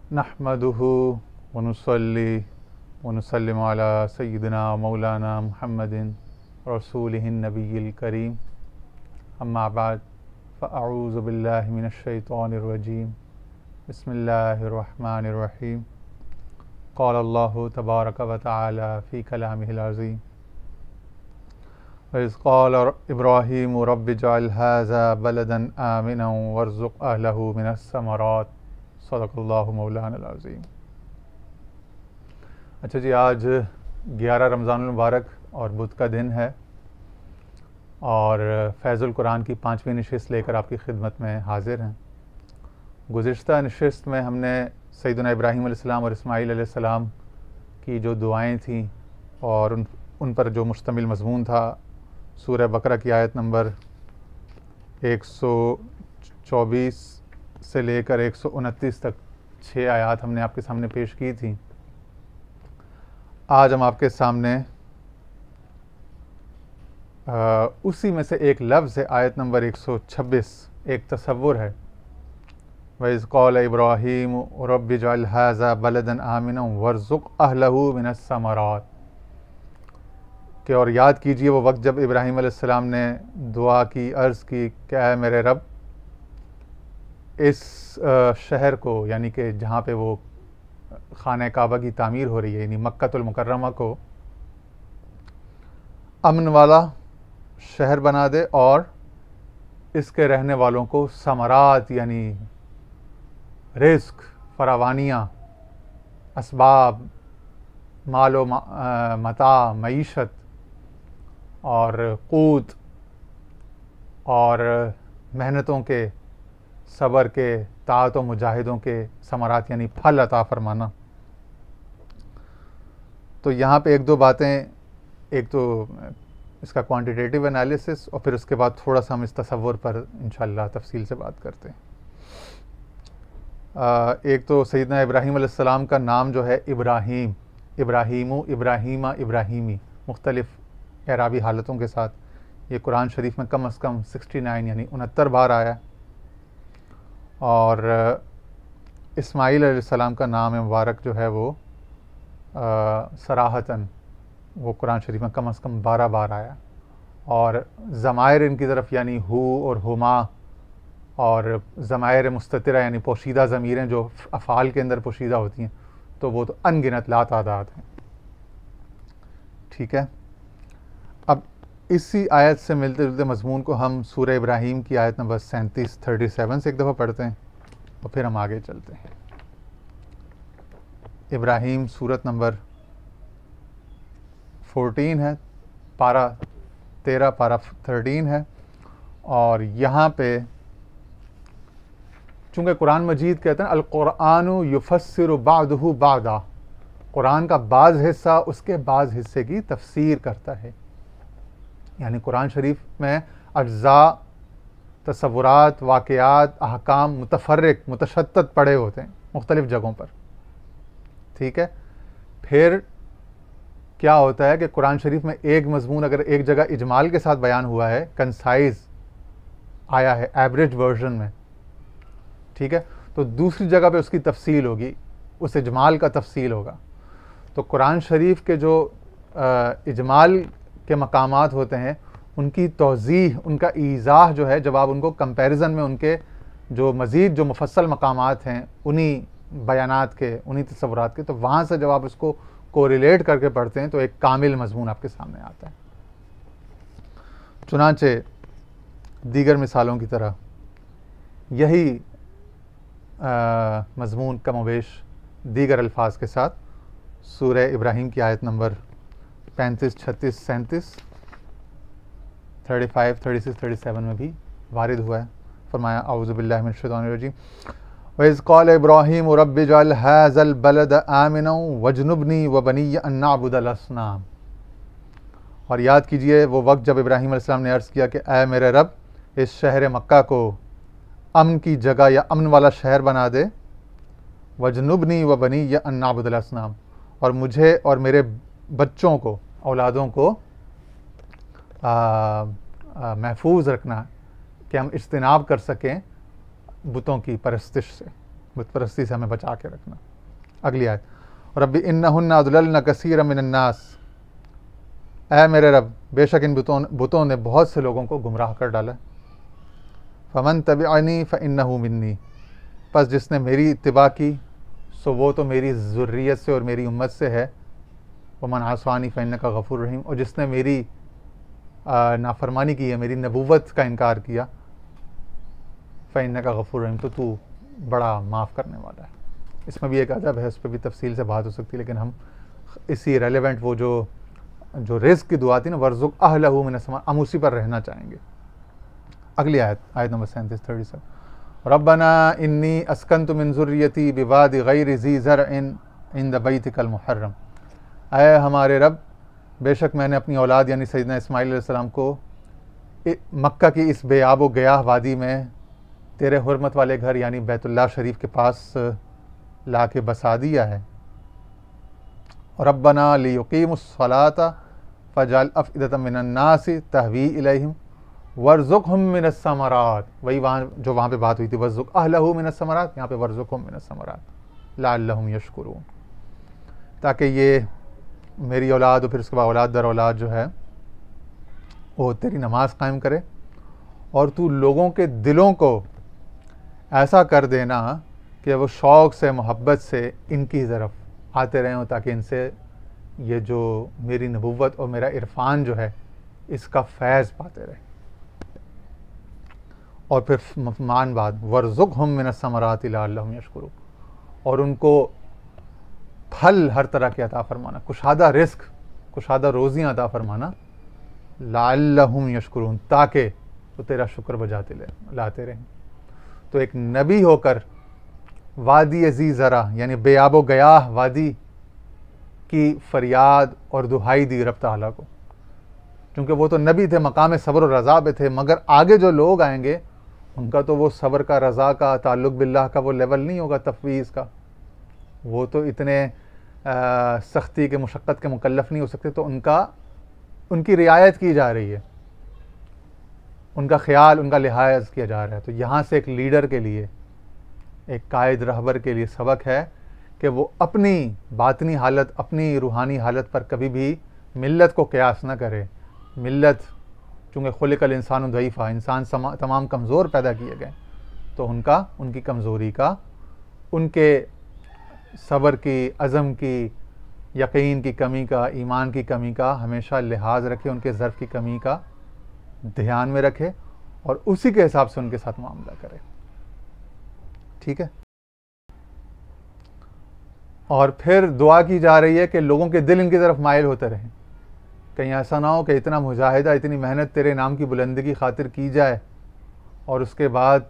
नहमदुहु व नुसल्ली व नुसल्लिमु अला सय्यिदिना मौलाना मुहम्मदिन रसूलिहिन नबिय्यिल करीम अम्मा बाद फ़अऊज़ु बिल्लाहि मिनश शैतानिर रजीम बिस्मिल्लाहिर रहमानिर रहीम क़ाल अल्लाहु तबारक व तआला फ़ी कलामिहिल अज़ीम वइज़ क़ाल इब्राहीमु रब्बि इजअल हाज़ा बलदन आमिनन वरज़ुक़ अहलहु मिनस समरात सदक़ल्लाहु मौलाना अज़ीम। अच्छा जी, आज 11 रमज़ानुल मुबारक और बुध का दिन है और फैज़ुल कुरान की 5वीं नशिस्त लेकर आपकी खिदमत में हाजिर हैं। गुज़िश्ता नशिस्त में हमने सैयदना इब्राहीम अलैहिस्सलाम और इस्माईल अलैहिस्सलाम की जो दुआएं थीं और उन पर जो मुश्तमिल मज़मून था, सूरह बकरा की आयत नंबर 124 से लेकर 129 तक 6 आयत हमने आपके सामने पेश की थी। आज हम आपके सामने उसी में से एक लफ्ज़ है, आयत नंबर 126, एक तसव्वुर है। वइज़ क़ाल इब्राहीम रब्बि इजअल हाज़ा बलदन आमिनन वरज़ुक़ अहलहु मिनस समरात, कि और याद कीजिए वो वक्त जब इब्राहीम अलैहिस्सलाम ने दुआ की, अर्ज़ की, क्या है मेरे रब, इस शहर को, यानी कि जहाँ पे वो खाने काबा की तामीर हो रही है, यानी मक्कातुल मुकर्रमा को अमन वाला शहर बना दे और इसके रहने वालों को समरात यानी रिस्क, फरावानियाँ, असबाब, मालो मता, मईशत और क़ूत और मेहनतों के, सब्र के, ताअत व मुजाहिदों के समरात यानी फल अता फरमाना। तो यहाँ पे एक दो बातें, एक तो इसका क्वांटिटेटिव एनालिसिस और फिर उसके बाद थोड़ा सा हम इस तसव्वुर पर इंशाअल्लाह तफसील से बात करते हैं। एक तो सैयदना इब्राहीम अलैहिस्सलाम का नाम जो है इब्राहीम, इब्राहीमु, इब्राहीमा, इब्राहीमी, मुख्तलिफ एराबी हालतों के साथ ये कुरान शरीफ में कम अज़ कम 69 यानी 69 बार आया। और इस्माईल अलैहिस्सलाम का नाम मुबारक जो है वो सराहतन वो कुरान शरीफ में कम अज़ कम 12 बार आया। और ज़मायर इनकी तरफ यानी हु और हुमा और ज़मायर मुस्ततिरा यानी पोशीदा ज़मीरें जो अफ़ाल के अंदर पोशीदा होती हैं, तो वो तो अनगिनत लातादाद हैं। ठीक है, अब इसी आयत से मिलते जुलते मज़मून को हम सूरह इब्राहीम की आयत नंबर 37 से एक दफ़ा पढ़ते हैं और फिर हम आगे चलते हैं। इब्राहीम सूरत नंबर 14 है, पारा 13, पारा 13 है। और यहाँ पे चूँकि कुरान मजीद कहते हैं अल कुरानु युफस्सिरु बादहु बादा, कुरान का बाज़ हिस्सा उसके बाज़ हिस्से की तफसीर करता है। यानी कुरान शरीफ में अज्जा, तसव्वुरात, वाक़यात, अहकाम मुतफ़र्रिक़, मुतशत्तत पड़े होते हैं मुख्तलिफ़ जगहों पर। ठीक है, फिर क्या होता है कि कुरान शरीफ में एक मज़मून अगर एक जगह इजमाल के साथ बयान हुआ है, कंसाइज़ आया है एवरेज वर्जन में, ठीक है, तो दूसरी जगह पे उसकी तफसील होगी, उस इजमाल का तफसील होगा। तो कुरान शरीफ के जो इजमाल के मकामात होते हैं उनकी तौज़ीह, उनका ईज़ाह जो है, जब आप उनको कंपैरिजन में उनके जो मज़ीद जो मुफस्सल मकामात हैं उन्हीं बयानात के, उन्हीं तसव्वुरात के, तो वहाँ से जब आप उसको कोरिलेट करके पढ़ते हैं तो एक कामिल मज़मून आपके सामने आता है। चुनांचे दीगर मिसालों की तरह यही मज़मून कमोबेश दीगर अल्फाज के साथ सूरह इब्राहीम की आयत नंबर 35, 36, 37, 35, 36, 37 में भी वारिद हुआ है। फरमाया औज़ु बिल्लाहि मिनश शैतानिर रजीम वइज़ क़ाल इब्राहीम रब्बि इजअल हाज़ल बलद आमिनन वजनुबनी व बनिय्य अन नअबुदल असनाम। और याद कीजिए वो वक्त जब इब्राहीम अलैहिस्सलाम ने अर्ज़ किया कि ऐ मेरे रब, इस शहर मक्का को अमन की जगह या अमन वाला शहर बना दे, वजनुबनी व बनिय्य अन नअबुदल असनाम, और मुझे और मेरे बच्चों को, औलादों को महफूज रखना कि हम इज्तिनाब कर सकें बुतों की परस्तिश से, बुत परस्ती से हमें बचा के रखना। अगली आयत, रब्बी इन्नहुन्ना अदलल्न कसीरन मिनन नास, ऐ मेरे रब बेशक इन बुतों ने बहुत से लोगों को गुमराह कर डाला। फमन तबिअनी फ़इन्नहु मिन्नी, बस जिसने मेरी इत्तिबा की सो वो तो मेरी ज़ुर्रियत से और मेरी उम्मत से है। वमन आसवानी फ़इन्नका गफ़ूर रहीम, और जिसने मेरी नाफरमानी की है, मेरी नबूवत का इनकार किया, फ़इन्नका गफ़ूर रहीम, तो तू बड़ा माफ़ करने वाला है। इसमें भी एक अदब है, उस पर भी तफसील से बात हो सकती है, लेकिन हम इसी रेलेवेंट वो जो रिज़्क़ की दुआ थी ना, वर्ज़ुक़ अहलहू मिनस समा, हम उसी पर रहना चाहेंगे। अगली आयत, आयत नंबर 37 रब्बना इन्नी अस्कन्तु मिन ज़ुर्रियती बिवादि गैरि ज़ी ज़रअइन इंद बैतिकल मुहर्रम, ऐ हमारे रब बेशक मैंने अपनी औलाद यानी सैयदना इस्माइल अलैहिस्सलाम को मक्का की इस बेआब गयाह वादी में तेरे हुर्मत वाले घर यानी बैतुल्लाह शरीफ के पास ला के बसा दिया है। रब्बना लियुकीमुस्सलाता फजअल अफ़इदतम मिनन नासि तहवी इलैहिम वर्ज़ुक़हुम मिनस समरात, वही वहाँ पे बात हुई थी, वर्ज़ुक़ अहलहू मिनस समरात, यहाँ पे वर्ज़ुक़हुम मिनस समरात लअल्लहुम यशकुरून, ताकि ये मेरी औलाद और फिर उसके बाद औलाद दर औलाद जो है वो तेरी नमाज कायम करे, और तू लोगों के दिलों को ऐसा कर देना कि वो शौक़ से मोहब्बत से इनकी तरफ आते रहें, ताकि इनसे ये जो मेरी नबुव्वत और मेरा इरफान जो है इसका फैज़ पाते रहें। और फिर मान बाद वर्ज़ुक़हुम मिनस समराति लअल्लहुम यशकुरून, और उनको फल हर तरह के अता फरमाना, कुशादा रिस्क, कुशादा रोज़ियाँ अता फरमाना, लअल्लहुम यशकुरून, ताकि वो तेरा शुक्र बजाते लाते रहें। तो एक नबी होकर वादी अज़ी ज़रा यानी बेआबो गयाह वादी की फरियाद और दुहाई दी रब तआला को, क्योंकि वो तो नबी थे, मकाम सब्र और रज़ा पे थे, मगर आगे जो लोग आएंगे उनका तो वो सब्र का, रज़ा का, ताल्लुक़ बिल्लाह का वो लेवल नहीं होगा तफ़वीज़ का, वो तो इतने सख्ती के मुशक्क़त के मुकल्लफ़ नहीं हो सकते, तो उनकी रियायत की जा रही है, उनका ख्याल, उनका लिहाज किया जा रहा है। तो यहाँ से एक लीडर के लिए, एक कायद रहबर के लिए सबक है कि वो अपनी बातनी हालत, अपनी रूहानी हालत पर कभी भी मिल्लत को क़यास न करे। मिल्लत चूँकि खुलिकल इंसान ज़ईफ़ा, इंसान तमाम कमज़ोर पैदा किए गए, तो उनकी कमज़ोरी का, उनके सब्र की, अज़म की, यकीन की कमी का, ईमान की कमी का हमेशा लिहाज रखे, उनके ज़र्फ़ की कमी का ध्यान में रखे और उसी के हिसाब से उनके साथ मामला करे। ठीक है। और फिर दुआ की जा रही है कि लोगों के दिल इनकी तरफ माइल होते रहें, कहीं ऐसा ना हो कि इतना मुजाहिदा, इतनी मेहनत तेरे नाम की बुलंदी की खातिर की जाए और उसके बाद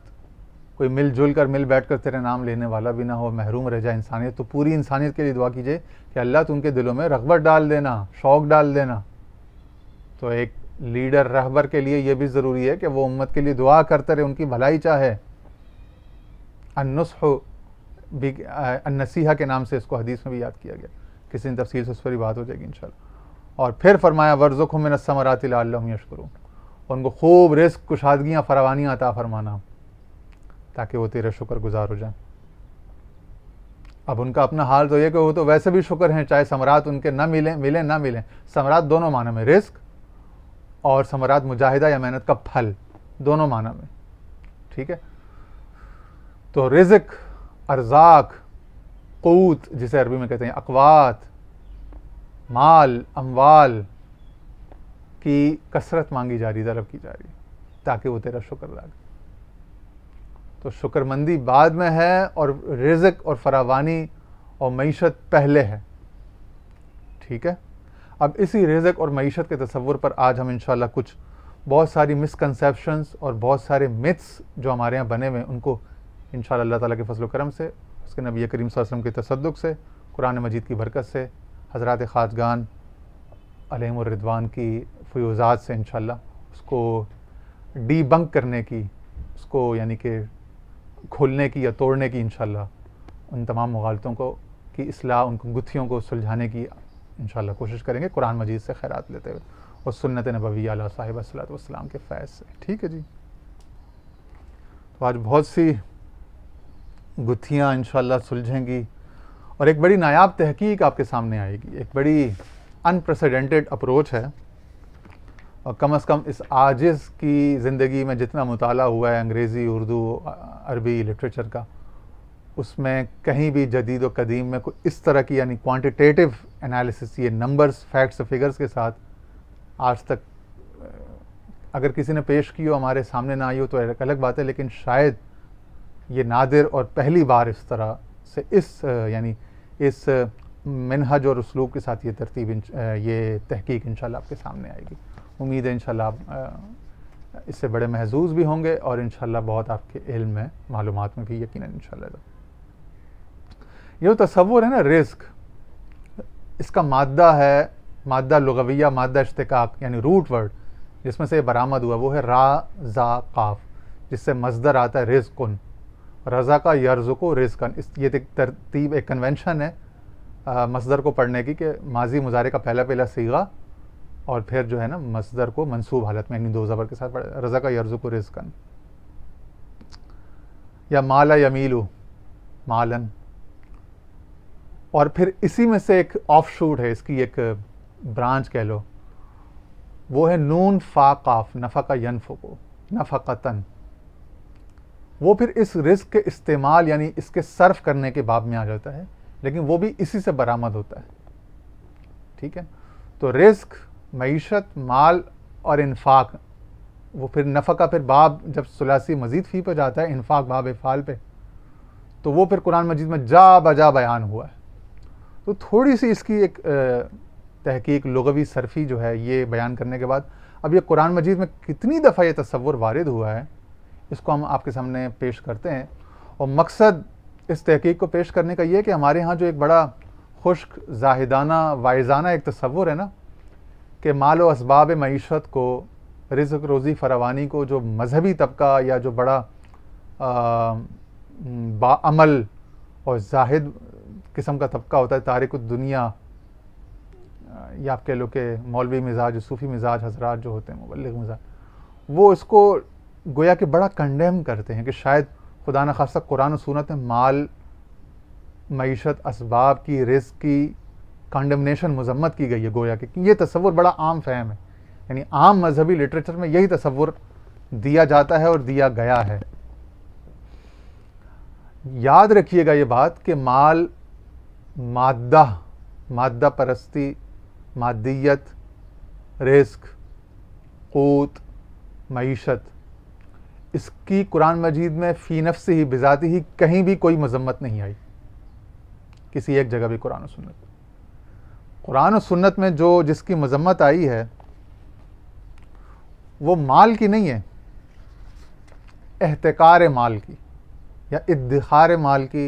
कोई मिलजुल कर, मिल बैठ कर तेरे नाम लेने वाला भी ना हो, महरूम रह जाए इंसानियत। तो पूरी इंसानियत के लिए दुआ कीजिए कि अल्लाह तू उनके दिलों में रग़बत डाल देना, शौक़ डाल देना। तो एक लीडर रहबर के लिए यह भी ज़रूरी है कि वो उम्मत के लिए दुआ करते रहे, उनकी भलाई चाहे। अन्नुस्ह भी, अन्नसीहा के नाम से इसको हदीस में भी याद किया गया, किसी दिन तफसील से उस पर ही बात हो जाएगी इंशाअल्लाह। और फिर फरमाया वर्ज़ुक़हुम मिनस समराति लअल्लहुम यशकुरून, उनको खूब रिज़्क़, कुशादगियाँ, फरावानियाँ अता फरमाना, ताकि वो तेरे शुक्र गुजार हो जाए। अब उनका अपना हाल तो ये कि वो तो वैसे भी शुक्र हैं, चाहे समरात उनके ना मिलें ना मिलें। समरात दोनों माना में, रिज़्क़ और समरात मुजाहिदा या मेहनत का फल, दोनों माना में। ठीक है। तो रिज़्क़, अर्ज़ाक, क़ूत जिसे अरबी में कहते हैं, अक़वात, माल, अमवाल की कसरत मांगी जा रही, तलब की जा रही, ताकि वो तेरा शुक्र अदा करे। तो शुक्रमंदी बाद में है और रिज़्क़ और फरावानी और मईशत पहले है। ठीक है। अब इसी रिज़्क़ और मईशत के तसव्वुर पर आज हम इंशाअल्लाह कुछ बहुत सारी मिसकंसेप्शंस और बहुत सारे मिथ्स जो हमारे यहाँ बने हुए हैं, उनको इंशाअल्लाह अल्लाह ताला के फज़ल करम से, उसके नबी करीम सल्लल्लाहु अलैहि वसल्लम के तसद्दुक़ से, कुरान मजीद की बरकत से, हज़रात ख़ाजगान अलैहिमुर रिदवान की फ़ुयूज़ात से इंशाअल्लाह उसको डीबंक करने की, उसको यानी कि खोलने की या तोड़ने की इंशाअल्लाह, उन तमाम मुग़ालतों को की इस्लाह, उनको गुत्थियों को सुलझाने की इंशाअल्लाह कोशिश करेंगे, कुरान मजीद से खैरात लेते हुए और सुन्नत नबवी अला साहिब अस्सलातु वस्सलाम के फैज़ से। ठीक है जी। तो आज बहुत सी गुत्थियाँ इंशाल्लाह सुलझेंगी और एक बड़ी नायाब तहकीक आपके सामने आएगी। एक बड़ी अनप्रेसिडेंटेड अप्रोच है और कम से कम इस आजिज़ की ज़िंदगी में जितना मुताला हुआ है अंग्रेज़ी, उर्दू, अरबी लिटरेचर का, उसमें कहीं भी जदीद व कदीम में कोई इस तरह की यानी क्वांटिटेटिव एनालिसिस, ये नंबर्स, फैक्ट्स, फिगर्स के साथ आज तक अगर किसी ने पेश की हो, हमारे सामने ना आई हो तो एक अलग बात है, लेकिन शायद ये नादिर और पहली बार इस तरह से इस यानी इस मिनहज और उसलूब के साथ ये तरतीब, ये तहकीक इंशाल्लाह आपके सामने आएगी। उम्मीद है इंशाल्लाह आप इससे बड़े महजूज़ भी होंगे और इंशाल्लाह बहुत आपके इल्म में, मालूमात में भी यकीनन इंशाल्लाह। ये तसव्वुर है ना रिज़्क़, इसका मादा है, मादा लुग़विया, मादा इश्तिक़ाक़ यानी रूट वर्ड जिसमें से बरामद हुआ वो है रा ज़ा क़ाफ़, जिससे मज़दर आता है रिज़्क़ुन, रज़ा का यर्ज़ुक़ु रिज़्क़न। इस ये एक तरतीब, एक कन्वेंशन है मसदर को पढ़ने की कि माजी मुज़ारे का पहला पहला सीगा और फिर जो है ना मसदर को मंसूब हालत में यानी दो ज़बर के साथ पढ़े, रज़ा का यर्ज़ुक़ु रिज़्क़न। या माला यमीलु मालन, और फिर इसी में से एक ऑफ शूट है, इसकी एक ब्रांच कह लो, वो है नून फा काफ, नफ़ा का यनफ़ुकु नफ़क़तन। वो फिर इस रिज़्क़ के इस्तेमाल यानी इसके सर्फ करने के बाब में आ जाता है, लेकिन वो भी इसी से बरामद होता है। ठीक है, तो रिज़्क़, मईशत, माल और इन्फाक, वो फिर नफ़ा का फिर बाब जब सुलासी मज़ीद फ़ी पर जाता है, इन्फाक बाब फ़ाल पे, तो वो फिर कुरान मजीद में जा बजा बयान हुआ है। तो थोड़ी सी इसकी एक तहकीक लुग़वी सरफ़ी जो है ये बयान करने के बाद, अब ये कुरान मजीद में कितनी दफ़ा ये तसव्वुर वारिद हुआ है, इसको हम आपके सामने पेश करते हैं। और मकसद इस तहकीक को पेश करने का ये कि हमारे यहाँ जो एक बड़ा खुश्क, ज़ाहिदाना, वाइज़ाना एक तसव्वुर है ना कि माल व असबाब मईशत को, रिज़्क़ रोज़ी फरावानी को जो मजहबी तबका या जो बड़ा बाअमल और जाहिद किस्म का तबका होता है, तारिकुद दुनिया, या आप कह लो कि मौलवी मिजाज, सूफ़ी मिजाज हजरात जो होते हैं, मुबल्लिग मिजाज, वो इसको गोया कि बड़ा कंडेम करते हैं कि शायद खुदा न खास्ता कुरान और सुन्नत में माल, मईशत, असबाब की, रिज़्क़ की कंडेमनेशन, मजम्मत की गई है। गोया कि ये तसव्वुर बड़ा आम फहम है, यानी आम मजहबी लिटरेचर में यही तसव्वुर दिया जाता है और दिया गया है। याद रखिएगा ये बात कि माल, मादा, मादा परस्ती, मादियत, रिज़्क़, क़ूत, मईशत, इसकी कुरान मजीद में फ़ी नफ्स ही, बिज़ाती ही कहीं भी कोई मजम्मत नहीं आई, किसी एक जगह भी। कुरान और सुन्नत में जो जिसकी मजम्मत आई है वो माल की नहीं है, एहतिकार माल की या इद्दिखार माल की।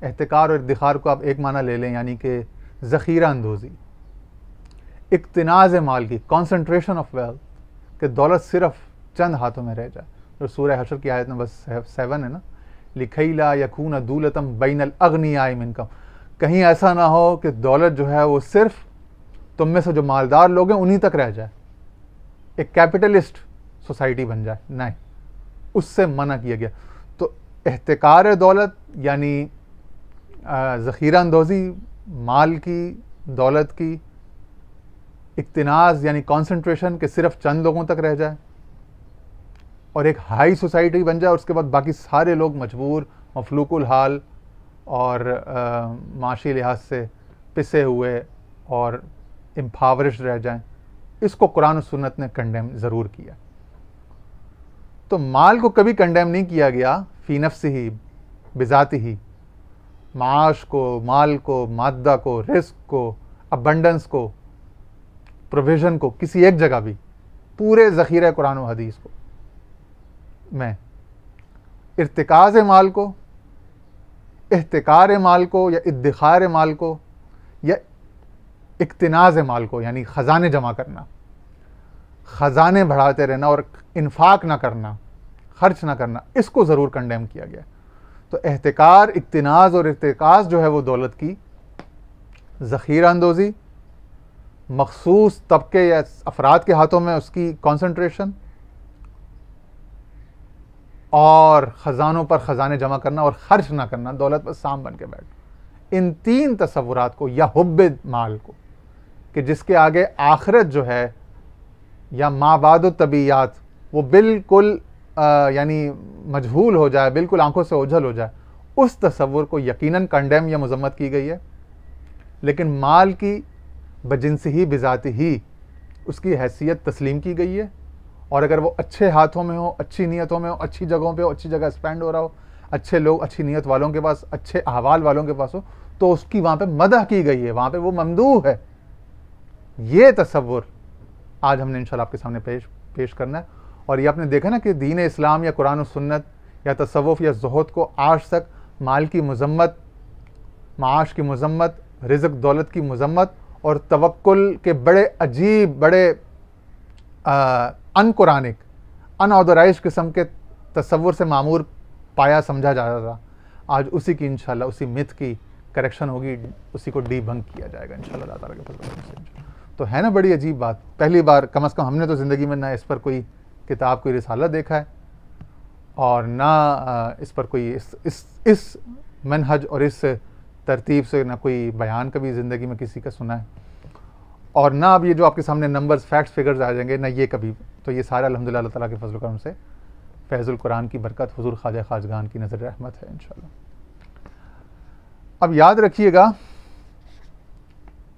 एहतिकार और इद्दिखार को आप एक माना ले लें, यानी कि ज़ख़ीरा अंदोज़ी। इक्तिनाज़ माल की, कॉन्सेंट्रेशन ऑफ वेल्थ, कि दौलत सिर्फ चंद हाथों में रह जाए, जो सूरह हशर की आयत नंबर 7 है ना, लिखई ला यकून दूलतम बैनल अग्नियाए मिनकुम, कहीं ऐसा ना हो कि दौलत जो है वो सिर्फ तुम में से जो मालदार लोग हैं उन्हीं तक रह जाए, एक कैपिटलिस्ट सोसाइटी बन जाए, नहीं, उससे मना किया गया। तो एहतिकार दौलत यानी ज़ख़ीरा अंदोज़ी माल की, दौलत की, इक्तिनाज़ यानी कॉन्सेंट्रेशन के सिर्फ चंद लोगों तक रह जाए और एक हाई सोसाइटी बन जाए, उसके बाद बाकी सारे लोग मजबूर, मफलूकुल हाल और माशी लिहाज से पिसे हुए और इम्पावरिश रह जाएं। इसको कुरान और सुन्नत ने कंडेम ज़रूर किया। तो माल को कभी कंडेम नहीं किया गया फ़ी नफ्स ही, बिज़ाती ही। माश को, माल को, मादा को, रिस्क को, अबंडेंस को, प्रोविज़न को, किसी एक जगह भी पूरे ज़ख़ीरे कुरान और हदीस को में इर्तिकाज़ माल को, इहतिकार माल को या इद्दिखार माल को या इक्तिनाज़ माल को यानी ख़जाने जमा करना, ख़जाने बढ़ाते रहना और इन्फाक ना करना, खर्च ना करना, इसको ज़रूर कंडेम किया गया। तो एहतिकार, इक्तिनाज़ और इर्तिकाज़ जो है वो दौलत की ज़ख़ीरा अंदोज़ी, मखसूस तबके या अफराद के हाथों में उसकी कॉन्सेंट्रेशन और ख़जानों पर ख़जाने जमा करना और खर्च ना करना, दौलत पर साम बन के बैठ। इन तीन तसव्वुरात को या हुब्बे माल को, कि जिसके आगे आखिरत जो है या माबाद तबीयात वो बिल्कुल यानी मजहूल हो जाए, बिल्कुल आंखों से ओझल हो जाए, उस तसव्वुर को यकीनन कंडेम या मजम्मत की गई है। लेकिन माल की बजिनसी ही बिजाती ही उसकी हैसियत तस्लीम की गई है, और अगर वो अच्छे हाथों में हो, अच्छी नीयतों में हो, अच्छी जगहों पे हो, अच्छी जगह स्पेंड हो रहा हो, अच्छे लोग, अच्छी नीयत वालों के पास, अच्छे अहवाल वालों के पास हो, तो उसकी वहाँ पे मदह की गई है, वहाँ पे वो ममदूह है। ये तसव्वुर आज हमने इंशाल्लाह आपके सामने पेश करना है। और ये आपने देखा ना कि दीन इस्लाम या कुरान और सुन्नत या तसव्वुफ या ज़ुहद को आज तक माल की मजम्मत, माश की मजम्मत, रिज़्क दौलत की मजम्मत और तवक्कुल के बड़े अजीब, बड़े अनकुरानिक, अनऑथराइज्ड किस्म के तसव्वुर से मामूर पाया समझा जाता था। आज उसी की इंशाल्लाह, उसी मिथ की करेक्शन होगी, उसी को डीबंक किया जाएगा इंशाल्लाह अल्लाह ताला के फज़ल से। तो है ना बड़ी अजीब बात। पहली बार कम से कम हमने तो ज़िंदगी में ना इस पर कोई किताब, कोई रिसाला देखा है, और ना इस पर कोई इस मनहज और इस तरतीब से ना कोई बयान कभी ज़िंदगी में किसी का सुना है, और ना अब ये जो आपके सामने नंबर्स, फैक्ट्स, फिगर्स आ जाएंगे ना, ये कभी। तो ये सारा अल्हम्दुलिल्लाह अल्लाह ताला के फजल करम से फैज़ुल कुरान की बरकत, हुज़ूर ख्वाजा खाजगान की नज़र रहमत है इंशाल्लाह। अब याद रखिएगा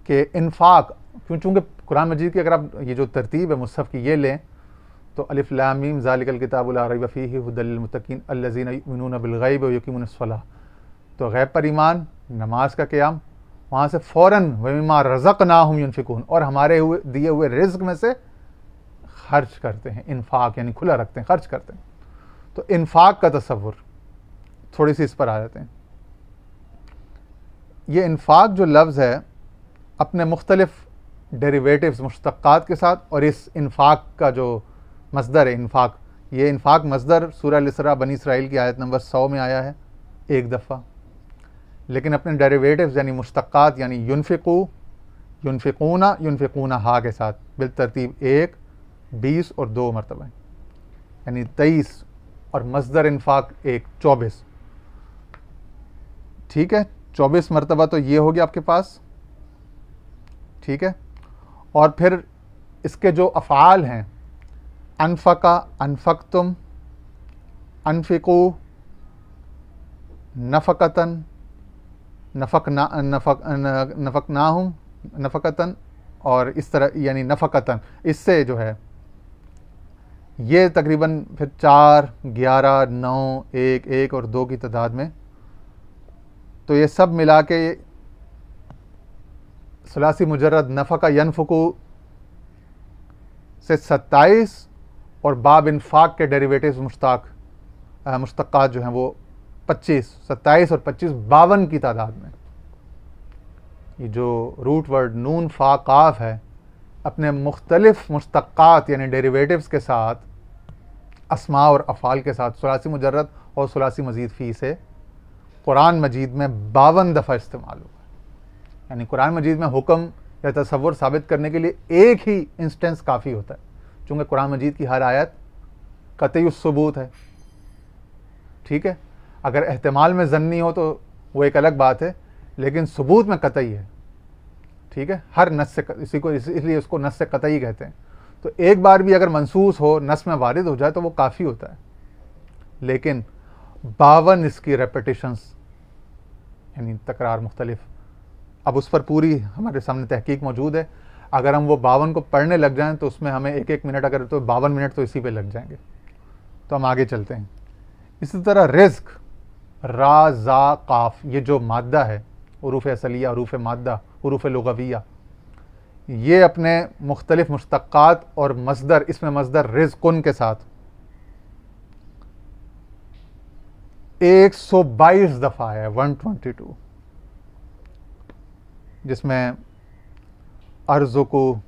कि इन्फाक, चूँकि कुरान मजीद की अगर आप ये जो तरतीब है मुसहफ़ की ये लें, तो अलिफ लाम मीम ज़ालिकल किताबु ला रैब फ़ीहि हुदल लिल मुत्तक़ीन अल्लज़ीना युमिनूना बिल ग़ैब व युक़ीमूनस सलाह। तो गैब पर ईमान, नमाज का क़याम, वहाँ से फ़ौरन व मिम्मा रज़क़नाहुम युनफ़िक़ून, और हमारे दिए हुए रिज़्क़ में से खर्च करते हैं। इन्फाक यानी खुला रखते हैं, खर्च करते हैं। तो इन्फाक का तसव्वुर थोड़ी सी इस पर आ जाते हैं। ये इन्फाक जो लफ्ज़ है अपने मुख्तलिफ डेरिवेटिव्स, मुश्तक़ात के साथ, और इस इन्फाक का जो मस्दर है इन्फाक, ये इन्फाक मस्दर सूरह अल-इसरा बनी इसराइल की आयत नंबर 100 में आया है एक दफ़ा, लेकिन अपने डेरिवेटिव्स यानी मुश्तक़ात यानी युनफ़िक़ू, युनफ़िक़ूना, युनफ़िक़ूना हा के साथ बिल तरतीब 1, 20 और 2 मरतबा, यानी 23, और मस्दर इन्फाक 1, 24। ठीक है, 24 मरतबा तो ये हो गया आपके पास। ठीक है, और फिर इसके जो अफ़आल हैं, अनफ़का, अनफ़क़तुम, अनफ़िक़ू, नफ़क़तन, नफ़क़नाहुम, नफ़क़तन, और इस तरह यानी नफ़क़तन, इससे जो है ये तकरीबन फिर 4, 11, 9, 1, 1 और 2 की तादाद में, तो ये सब मिला के सलासी मुजर्रद नफ़क़ा यनफ़क़ू से 27, और बाब इन्फाक के डेरिवेटिव्स मुश्तक़ात जो हैं वो 25, 27 और 25, 52 की तादाद में। ये जो रूट वर्ड नून फा काफ है, अपने मुख्तलिफ मुश्तक़ात यानी डेरिवेटिव्स के साथ, अस्मा और अफ़ाल के साथ, सुलासी मुजर्रद और सुलासी मज़ीद फ़ी से कुरान मजीद में 52 दफ़ा इस्तेमाल हुआ। यानी कुरान मजीद में हुक्म या तसव्वुर साबित करने के लिए एक ही इंस्टेंस काफ़ी होता है, चूँकि कुरान मजीद की हर आयत कतई सबूत है। ठीक है, अगर एहतमाल में ज़न्नी हो तो वो एक अलग बात है, लेकिन सबूत में कतई है। ठीक है, हर नस से, इसी को इसलिए उसको नस से कतई कहते हैं। तो एक बार भी अगर मनसूस हो, नस में वारिद हो जाए तो वो काफ़ी होता है। लेकिन 52 इसकी रेपिटिशंस यानी तकरार मुख्तलिफ, अब उस पर पूरी हमारे सामने तहकीक मौजूद है। अगर हम वो 52 को पढ़ने लग जाएं तो उसमें हमें 1-1 मिनट, अगर तो 52 मिनट तो इसी पे लग जाएंगे। तो हम आगे चलते हैं। इसी तरह रिज़्क, रा, ज़ा, काफ, ये जो मादा है, उरूफ़ असलिया, उरूफ़ मादा, उरूफ़ लुग़विया, ये अपने मुख्तलिफ मुश्तक़ात और मस्दर, इसमें मस्दर रिज़्क़ुन के साथ 122 दफ़ा है, 122, जिसमें अर्ज़ुकु,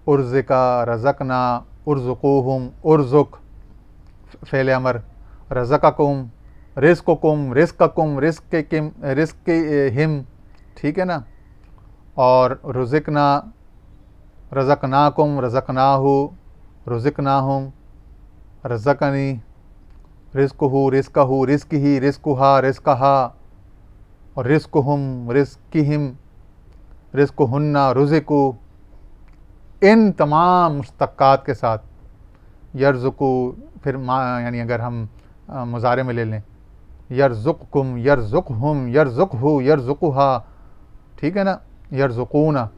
उर्ज़िका, रज़क़ना, उर्ज़ुक़ूहुम, उर्ज़ुक फ़ेल अमर, रज़क़कुम, रिज़्क़ुकुम, रिज़्क़कुम, रिज़्क़िहिम, ठीक है ना, और रुज़िक़ना, रज़क़नाकुम, रज़क़नाहु, रुज़िक़नाहुम, रज़क़नी, रिज़्क़ुहु रिज़्क़हु रिज़्क़िही रिज़्क़ुहा रिज़्क़हा और रिज़्क़ुहुम रिज़्क़िहिम रिज़्क़ुहुन्ना रुज़िक़ु, इन तमाम मुश्तक्कात के साथ यरज़ुक़ु, फिर यानी अगर हम मुज़ारे में ले लें यरज़ुक़कुम यरज़ुक़हुम यरज़ुक़हु यरज़ुक़ुहा, ठीक है ना, यरज़ुक़ूना,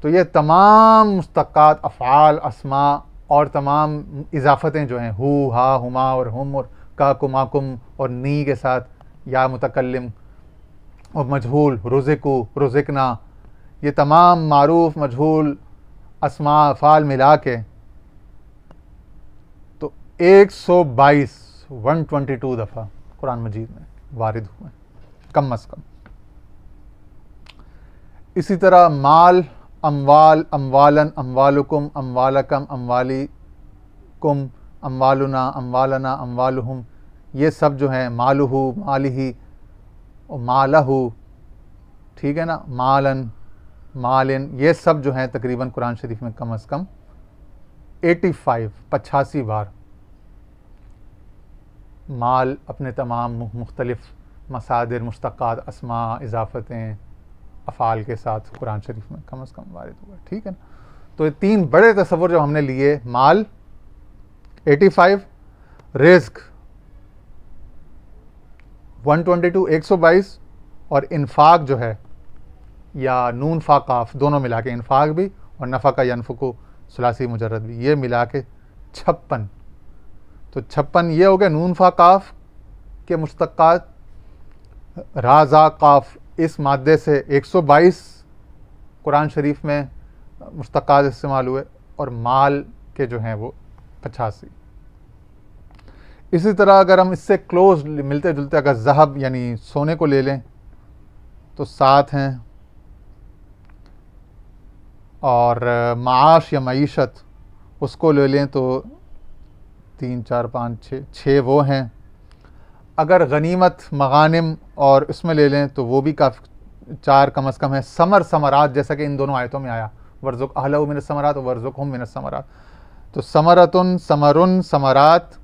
तो ये तमाम मुश्तक्कात अफ़आल अस्मा और तमाम इजाफ़तें जो हैं हु हा हुमा और हुम और का कुमाकुम और नी के साथ या मुतकल्लिम और मजहूल रुज़िक़ु रुज़िक़ना, ये तमाम मारूफ मजहूल अस्मा अफ़आल मिला के तो 122 दफ़ा कुरान मजीद में वारिद हुए कम अज़ कम। इसी तरह माल, अम्वाल, अम्वालन, अम्वालुकुम, अम्वालकम, अम्वालिकुम, अम्वालुना, अम्वालना, अम्वालुहुम, ये सब जो हैं मालुहु मालिही और मालहु, ठीक है ना, मालन मालिन, ये सब जो हैं तकरीबन कुरान शरीफ में कम अज़ कम 85 बार माल अपने तमाम मुख्तलिफ मसादिर मुश्तक्कात अस्मा इजाफ़तें अफ़ाल के साथ कुरान शरीफ में कम अज़ कम वारिद हुआ, ठीक है ना। तो ये तीन बड़े तसव्वुर जो हमने लिए, माल 85, रिज़्क़ 122 122 और इन्फाक जो है या नून फा काफ दोनों मिला के इन्फाक भी और नफ़ा का यनफ़ुकु सुलासी मुजर्रद भी, ये मिला के 56। तो 56 ये हो गया नून फा काफ के मुश्तक्कात, राज़ा काफ इस मादे से 122 कुरान शरीफ में मुश्तक्कात इस्तेमाल हुए और माल के जो हैं वो 85। इसी तरह अगर हम इससे क्लोज मिलते जुलते अगर ज़हब यानी सोने को ले लें तो 7 हैं, और माश या मईशत उसको ले लें तो 3 4 5 6 वो हैं। अगर गनीमत मगानिम और इसमें ले लें तो वो भी काफ़ी 4 कम अज़ कम है। समर समरात जैसा कि इन दोनों आयतों में आया, वर्ज़ुक़ अहलहु मिनस समरात और वर्ज़ुक़हुम मिनस समरात, तो समरतुन समरुन समरात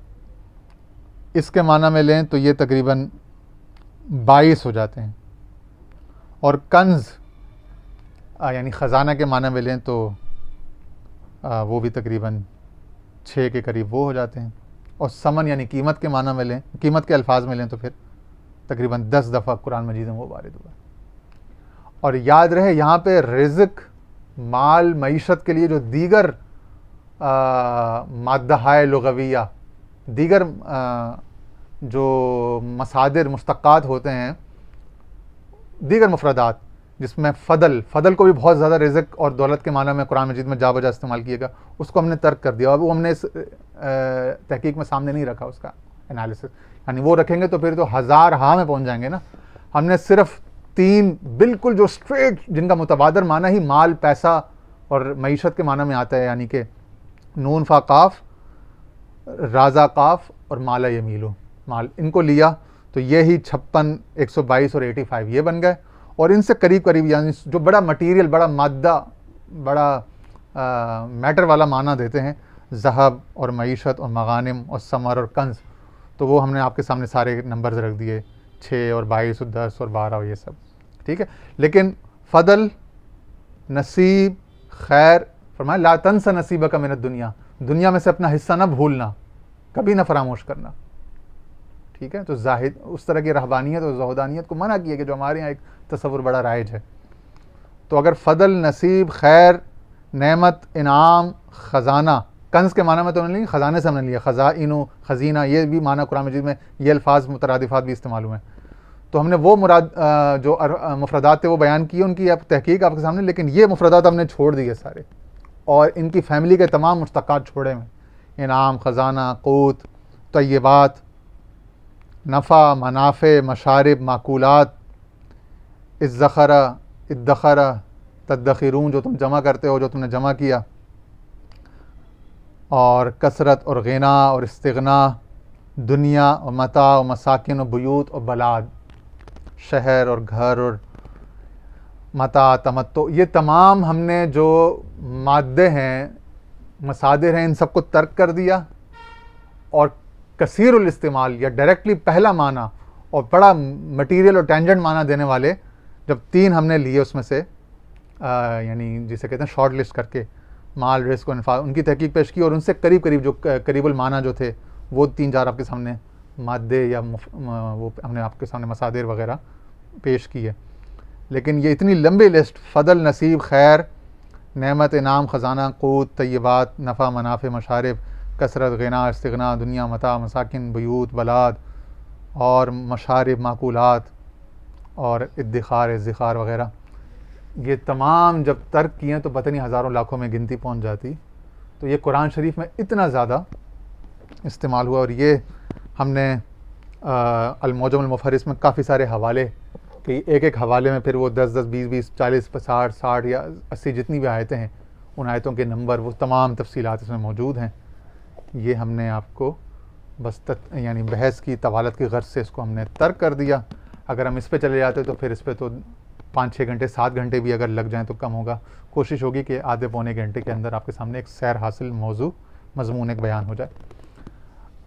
इसके माना में लें तो ये तकरीबन 22 हो जाते हैं। और कंज़ यानी ख़जाना के माना में लें तो वो भी तकरीबन 6 के करीब वो हो जाते हैं। और समन यानी कीमत के माना में लें, कीमत के अल्फाज में लें तो फिर तकरीबन 10 दफ़ा कुरान मजीद में वो वारिद हुआ। और याद रहे यहाँ पे रिज़्क़ माल मईशत के लिए जो दीगर माद्दाहाए लुग़विया, दीगर जो मसादिर मुश्तक्कात होते हैं, दीगर मुफरदात जिसमें फ़दल को भी बहुत ज़्यादा रिज़्क़ और दौलत के माना में कुरान मजीद में जा बजा इस्तेमाल किएगा, उसको हमने तर्क कर दिया और वो हमने इस तहकीक में सामने नहीं रखा उसका एनालिसिस, यानी वो रखेंगे तो फिर तो हज़ार हाँ में पहुँच जाएंगे ना। हमने सिर्फ 3 बिल्कुल जो स्ट्रेट जिनका मुतबादर माना ही माल पैसा और मईशत के माना में आता है, यानी कि नून फा काफ, राजा काफ और माला यमीलो माल, इनको लिया तो ये ही 56 122 और 85 ये बन गए। और इनसे करीब करीब यानी जो बड़ा मटीरियल, बड़ा मादा, बड़ा मैटर वाला माना देते हैं ज़हब और मईशत और मगानिम और समर और कंज़, तो वो हमने आपके सामने सारे नंबर्स रख दिए 6 और 22 और 10 और 12 और ये सब, ठीक है। लेकिन फ़दल, नसीब, खैर फरमाया ला तंसा नसीबका मिनद दुनिया, दुनिया में से अपना हिस्सा न भूलना, कभी ना फरामोश करना, ठीक है। तो जाहिद उस तरह की रहबानियत और ज़ुहदानियत को मना किया कि जो हमारे यहाँ एक तसव्वुर बड़ा राइज है। तो अगर फ़दल, नसीब, खैर, नेमत, इनाम, ख़जाना, कंज़ के माना में तो नहीं, ख़जाने से हमने लिया, ख़ज़ाइनु, ख़ज़ीना, ये भी माना कुरान मजीद में ये अल्फाज मुतरादिफ़ात भी इस्तेमाल हुए हैं। तो हमने वो मुराद जो मुफरदात थे वो बयान किए, उनकी अब तहकीक आपके सामने, लेकिन ये मुफरदात हमने छोड़ दिए सारे और इनकी फ़ैमिली के तमाम मुश्तक्कात छोड़े हुए, इनाम, ख़जाना, क़ूत, तय्यबात, नफ़ा, मनाफ़े, मशारिब, माकूलात, इज़्ज़ख़रा, इद्दख़रा, तद्दख़िरून, जो तुम जमा करते हो, जो तुमने जमा किया, और कसरत और ग़िना और इस्तिग़ना, दुनिया और मता और मसाकिन और बुयूत और बलाद, शहर और घर और मता तमत्तो, ये तमाम हमने जो मादे हैं, मसादिर हैं, इन सबको तर्क कर दिया और कसीरुल इस्तेमाल या डायरेक्टली पहला माना और बड़ा मटीरियल और टेंजेंट माना देने वाले जब 3 हमने लिए उसमें से यानी जिसे कहते हैं शॉर्ट लिस्ट करके माल, रिस्क और नफा, उनकी तहकीक पेश की और उनसे करीब करीब जो करीबुल माना जो थे वो 3-4 आपके सामने मादे या वो हमने आपके सामने मसादिर वगैरह पेश की है। लेकिन ये इतनी लंबी लिस्ट, फ़दल, नसीब, खैर, नेमत, इनाम, ख़जाना, क़ूत, तय्यबात, नफ़ा, मनाफ़े, मशारिब, कसरत, ग़िना, इस्तिग़ना, दुनिया, मता, मसाकिन, बयूत, बलाद और मशारिब, माकूलात और इद्दिखार, इज़्ज़िखार वगैरह, ये तमाम जब तर्क किए तो पता नहीं हज़ारों लाखों में गिनती पहुंच जाती। तो ये कुरान शरीफ में इतना ज़्यादा इस्तेमाल हुआ। और ये हमने अल-मुअज्जम अल-मुफ़हरिस में काफ़ी सारे हवाले कि एक हवाले में फिर वो 10-10, 20-20, 40, 50, 60 या 80 जितनी भी आयतें हैं उन आयतों के नंबर, वो तमाम तफसीलात इसमें मौजूद हैं। ये हमने आपको बस यानी बहस की तवालत की गर्ज से इसको हमने तर्क कर दिया। अगर हम इस पे चले जाते तो फिर इस पे तो 5-6 घंटे 7 घंटे भी अगर लग जाएँ तो कम होगा। कोशिश होगी कि आधे पौने घंटे के अंदर आपके सामने एक सैर हासिल मौजू मज़मून एक बयान हो जाए।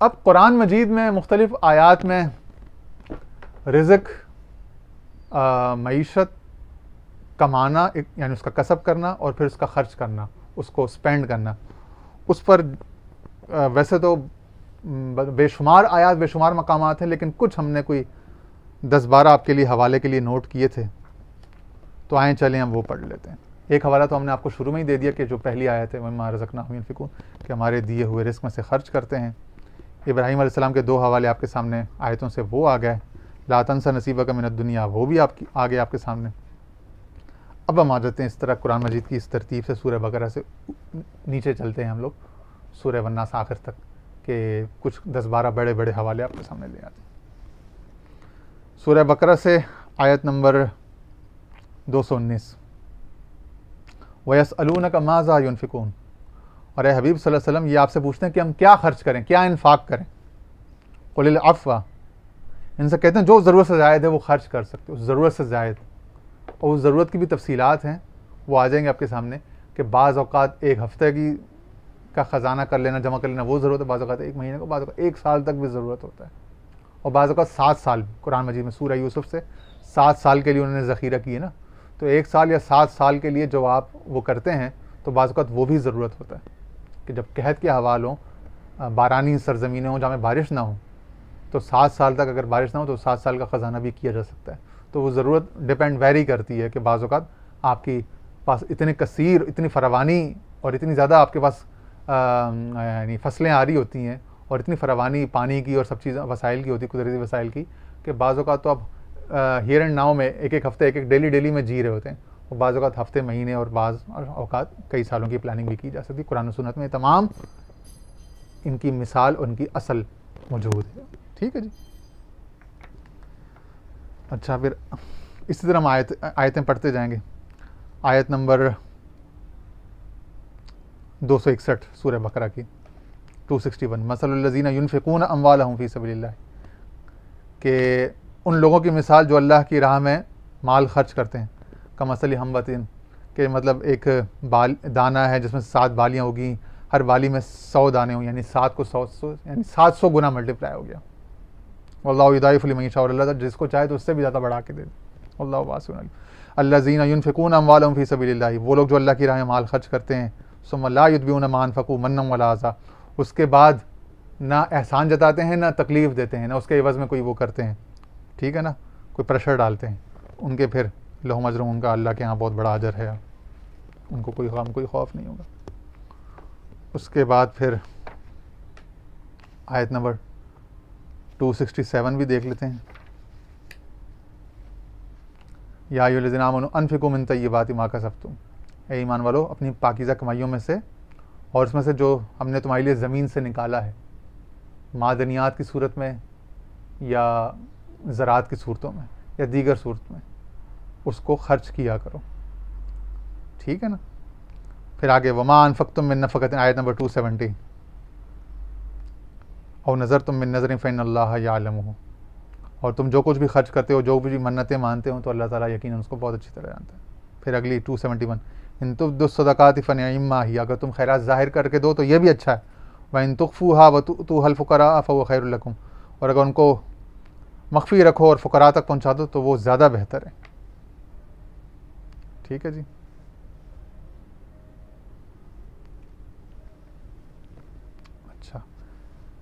अब कुरान मजीद में मुख्तलिफ़ आयात में रिज़्क़, मईशत, कमाना यानी उसका कसब करना और फिर उसका ख़र्च करना, उसको स्पेंड करना, उस पर वैसे तो बेशुमार आयात, बेशुमार मकामात हैं, लेकिन कुछ हमने कोई 10-12 आपके लिए हवाले के लिए नोट किए थे, तो आएँ चलें हम वो पढ़ लेते हैं। एक हवाला तो हमने आपको शुरू में ही दे दिया कि जो पहली आयत है वम्मा रज़क़नाहुम युनफ़िक़ून, कि हमारे दिए हुए रिस्क में से खर्च करते हैं। इब्राहीम अलैहिस्सलाम के 2 हवाले आपके सामने आयतों से वो आ गए। ला तंसा नसीबक मिनद दुनिया, वो भी आपकी आगे आपके सामने। अब हम आ जाते हैं इस तरह कुरान मजीद की इस तरतीब से सूरह बकरा से नीचे चलते हैं हम लोग सूरह वन्नास आखिर तक के कुछ 10-12 बड़े बड़े हवाले आपके सामने ले आते हैं। सूरह बकरा से आयत नंबर 219, वयसअलूनक माज़ा युनफ़िक़ून, और हबीब सल्लल्लाहु अलैहि वसल्लम ये आपसे पूछते हैं कि हम क्या खर्च करें, क्या इन्फाक करें। क़ुलिल अफ़्वा, इनसे कहते हैं जो ज़रूरत से ज़ायद है वो खर्च कर सकते हो, ज़रूरत से ज़ायद। और उस ज़रूरत की भी तफसीलात हैं, वो आ जाएंगे आपके सामने कि बाज़ औक़ात 1 हफ़्ते की का ख़जाना कर लेना, जमा कर लेना वो ज़रूरत है, बाज़ औक़ात 1 महीने को, बाज़ औक़ात 1 साल तक भी ज़रूरत होता है, और बाज़ औक़ात 7 साल। कुरान मजीद में सूरह यूसुफ़ से 7 साल के लिए उन्होंने ज़ख़ीरा किए ना, तो 1 साल या 7 साल के लिए जो आप वो करते हैं तो बाज़ औक़ात वो भी ज़रूरत होता है कि जब कहत के हवाल हों, बारानी सरज़मीनें हों जहाँ में बारिश ना हो, तो 7 साल तक अगर बारिश ना हो तो 7 साल का ख़जाना भी किया जा सकता है। तो वो ज़रूरत डिपेंड वेरी करती है कि बाज़ औक़ात आपकी पास इतने कसीर, इतनी फरावानी और इतनी ज़्यादा आपके पास यानी फसलें आ रही होती हैं और इतनी फरावानी पानी की और सब चीज़ वसाइल की होती है, कुदरती वसाइल की, कि बाज़ औक़ात तो आप हियर एंड नाउ में एक हफ़्ते, एक डेली में जी रहे होते हैं, और बाज़ औक़ात हफ़्ते, महीने और बाज़ औक़ात कई सालों की प्लानिंग भी की जा सकती है। कुरान और सुन्नत में तमाम इनकी मिसाल और इनकी असल मौजूद है। ठीक है जी। अच्छा, फिर इसी तरह हम आयतें पढ़ते जाएंगे। आयत नंबर 261 सूरह बकरा की 261, मसलुल लज़ीना युनफ़िक़ूना अम्वालहुम फ़ी सबीलिल्लाह, कि उन लोगों की मिसाल जो अल्लाह की राह में माल खर्च करते हैं, कमसली हम्बतिन, के मतलब एक दाना है जिसमें 7 बालियाँ होगी, हर बाली में 100 दाने हों, यानी 7 को 100 यानी 700 गुना मल्टीप्लाई हो गया। वल्लाहु युदाइफ़ु लिमन यशाअ, और अल्लाह जिसको चाहे तो उससे भी ज़्यादा बढ़ा के दे दे। वल्लाहु वासिउन अलीम। अल्लज़ीना युनफ़िक़ूना अम्वालहुम फ़ी सबीलिल्लाह, वो लोग जो अल्लाह की राह में माल खर्च करते हैं, सुम्मा ला युतबिऊना मा अनफ़क़ू मन्नन वला अज़ा, उसके बाद ना एहसान जताते हैं, ना तकलीफ़ देते हैं, ना उसके एवज़ में कोई वो करते हैं, ठीक है ना, कोई प्रेशर डालते हैं, उनके फिर लहुम अजरुहुम, उनका अल्लाह के यहाँ बहुत बड़ा अजर है, उनको कोई गम कोई खौफ नहीं होगा। उसके बाद फिर आयत नंबर 267 भी देख लेते हैं। या अय्युहल्लज़ीना आमनू अनफ़िक़ू मिन तय्यिबाति मा कसब्तुम, ए ईमान वालो अपनी पाकीज़ा कमाइयों में से और उसमें से जो हमने तुम्हारे लिए ज़मीन से निकाला है, मादनियात की सूरत में या ज़रात की सूरतों में या दीगर सूरत में, उसको खर्च किया करो। ठीक है ना। फिर आगे वमा अनफ़क़्तुम मिन नफ़क़तिन, आयत नंबर 270, और नज़रतुम मिन नज़रिन फ़इन्नल्लाह यअलमुहु, और तुम जो कुछ भी खर्च करते हो, जो भी मन्नतें मानते हो, तो अल्लाह ताला यकीनन उसको बहुत अच्छी तरह जानता है। फिर अगली 271, इन तुब्दुस सदक़ाति फ़निअम्मा हिय, अगर तुम खैरात ज़ाहिर करके दो तो ये भी अच्छा है। वइन तुख्फूहा व तु'तूहल फुकरा फहुव खैरुल लकुम, और अगर उनको मख्फी रखो और फुकरा तक पहुँचा दो तो वो ज़्यादा बेहतर है। ठीक है जी। अच्छा,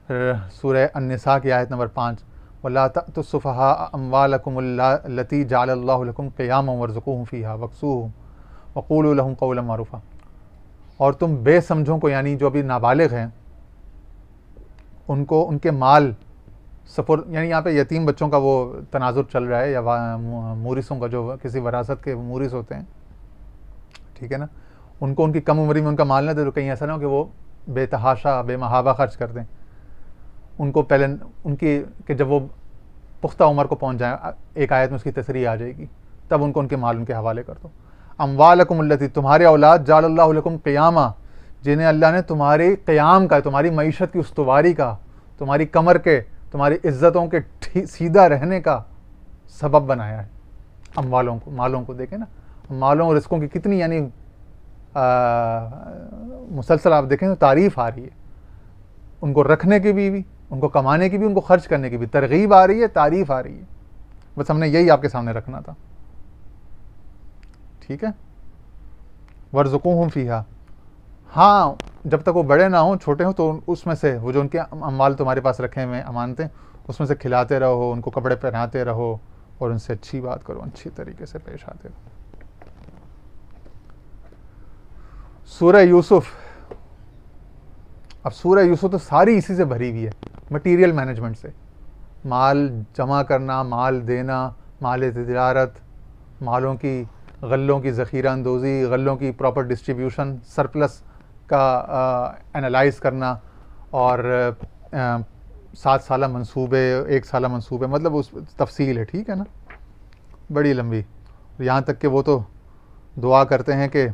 फिर सूरह अन्निसा की आयत नंबर 5, वला तअतुस्सुफहा अम्वालकुमुल्लती जअलल्लाहु लकुम क़ियामन वरज़ुक़ूहुम फ़ीहा वक्सूहुम वक़ूलू लहुम क़ौलन मारूफ़ा। और तुम बेसमझों को, यानी जो अभी नाबालिग हैं, उनको उनके माल सफर, यानी यहाँ पे यतीम बच्चों का वो तनाजुर चल रहा है, या मूरिसों का, जो किसी वरासत के मूरिस होते हैं, ठीक है ना, उनको उनकी कम उम्री में उनका माल ना दे, तो कहीं ऐसा ना हो कि वो बेतहाशा बेमहाबा खर्च कर दें। उनको पहले उनकी, कि जब वो पुख्ता उम्र को पहुँच जाए, एक आयत में उसकी तसरीह आ जाएगी, तब उनको उनके माल उनके हवाले कर दो। अम्वालकुमुल्लती, तुम्हारे औलाद, जालल्लाहु लकुम क़ियामा, जिन्हें अल्लाह ने तुम्हारी क़याम का, तुम्हारी मईशत की उस्तवारी का, तुम्हारी कमर के, तुम्हारी इज्जतों के सीधा रहने का सबब बनाया है। अम्वालों को, मालों को देखें ना, मालों और रिस्कों की कितनी, यानी मुसलसल आप देखें तो तारीफ़ आ रही है, उनको रखने की भी, उनको कमाने की भी, उनको खर्च करने की भी तरगीब आ रही है, तारीफ़ आ रही है। बस हमने यही आपके सामने रखना था। ठीक है। वरज़ुक़ूहुम फ़ीहा, हाँ, जब तक वो बड़े ना हों, छोटे हों, तो उसमें से वो जो उनके अमाल तुम्हारे पास रखे हुए अमानतें, उसमें से खिलाते रहो, उनको कपड़े पहनाते रहो और उनसे अच्छी बात करो, अच्छी तरीके से पेश आते रहो। सूरह यूसुफ, अब सूरह यूसुफ तो सारी इसी से भरी हुई है, मटीरियल मैनेजमेंट से, माल जमा करना, माल देना, माल तिजारत, मालों की, गल्लों की ज़ख़ीरा अंदोज़ी, गल्लों की प्रॉपर डिस्ट्रीब्यूशन, सरप्लस का एनालाइज करना, और 7 साला मंसूबे, 1 साला मंसूबे, मतलब उस तफसील है। ठीक है ना, बड़ी लंबी। यहाँ तक कि वो तो दुआ करते हैं कि,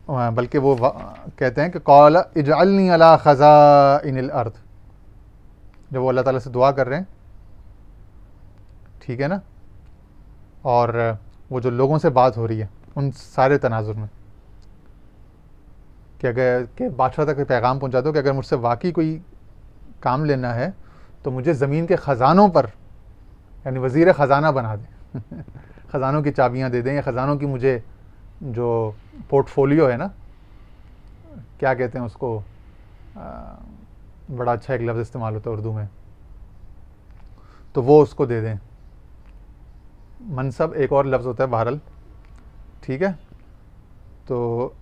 बल्कि वो कहते हैं कि क़ाल इजअलनी अला ख़ज़ाइनिल अर्द, जब वो अल्लाह ताला से दुआ कर रहे हैं, ठीक है ना, और वो जो लोगों से बात हो रही है उन सारे तनाजुर में, कि अगर के बादशाह तक पैगाम पहुंचा दो कि अगर मुझसे वाकई कोई काम लेना है तो मुझे ज़मीन के ख़जानों पर, यानी वज़ीर ख़जाना बना दें ख़जानों की चाबियां दे दें, या ख़जानों की मुझे जो पोर्टफोलियो है ना, क्या कहते हैं उसको, बड़ा अच्छा एक लफ्ज़ इस्तेमाल होता है उर्दू में, तो वो उसको दे दें। मनसब एक और लफ्ज़ होता है बहरल, ठीक है। तो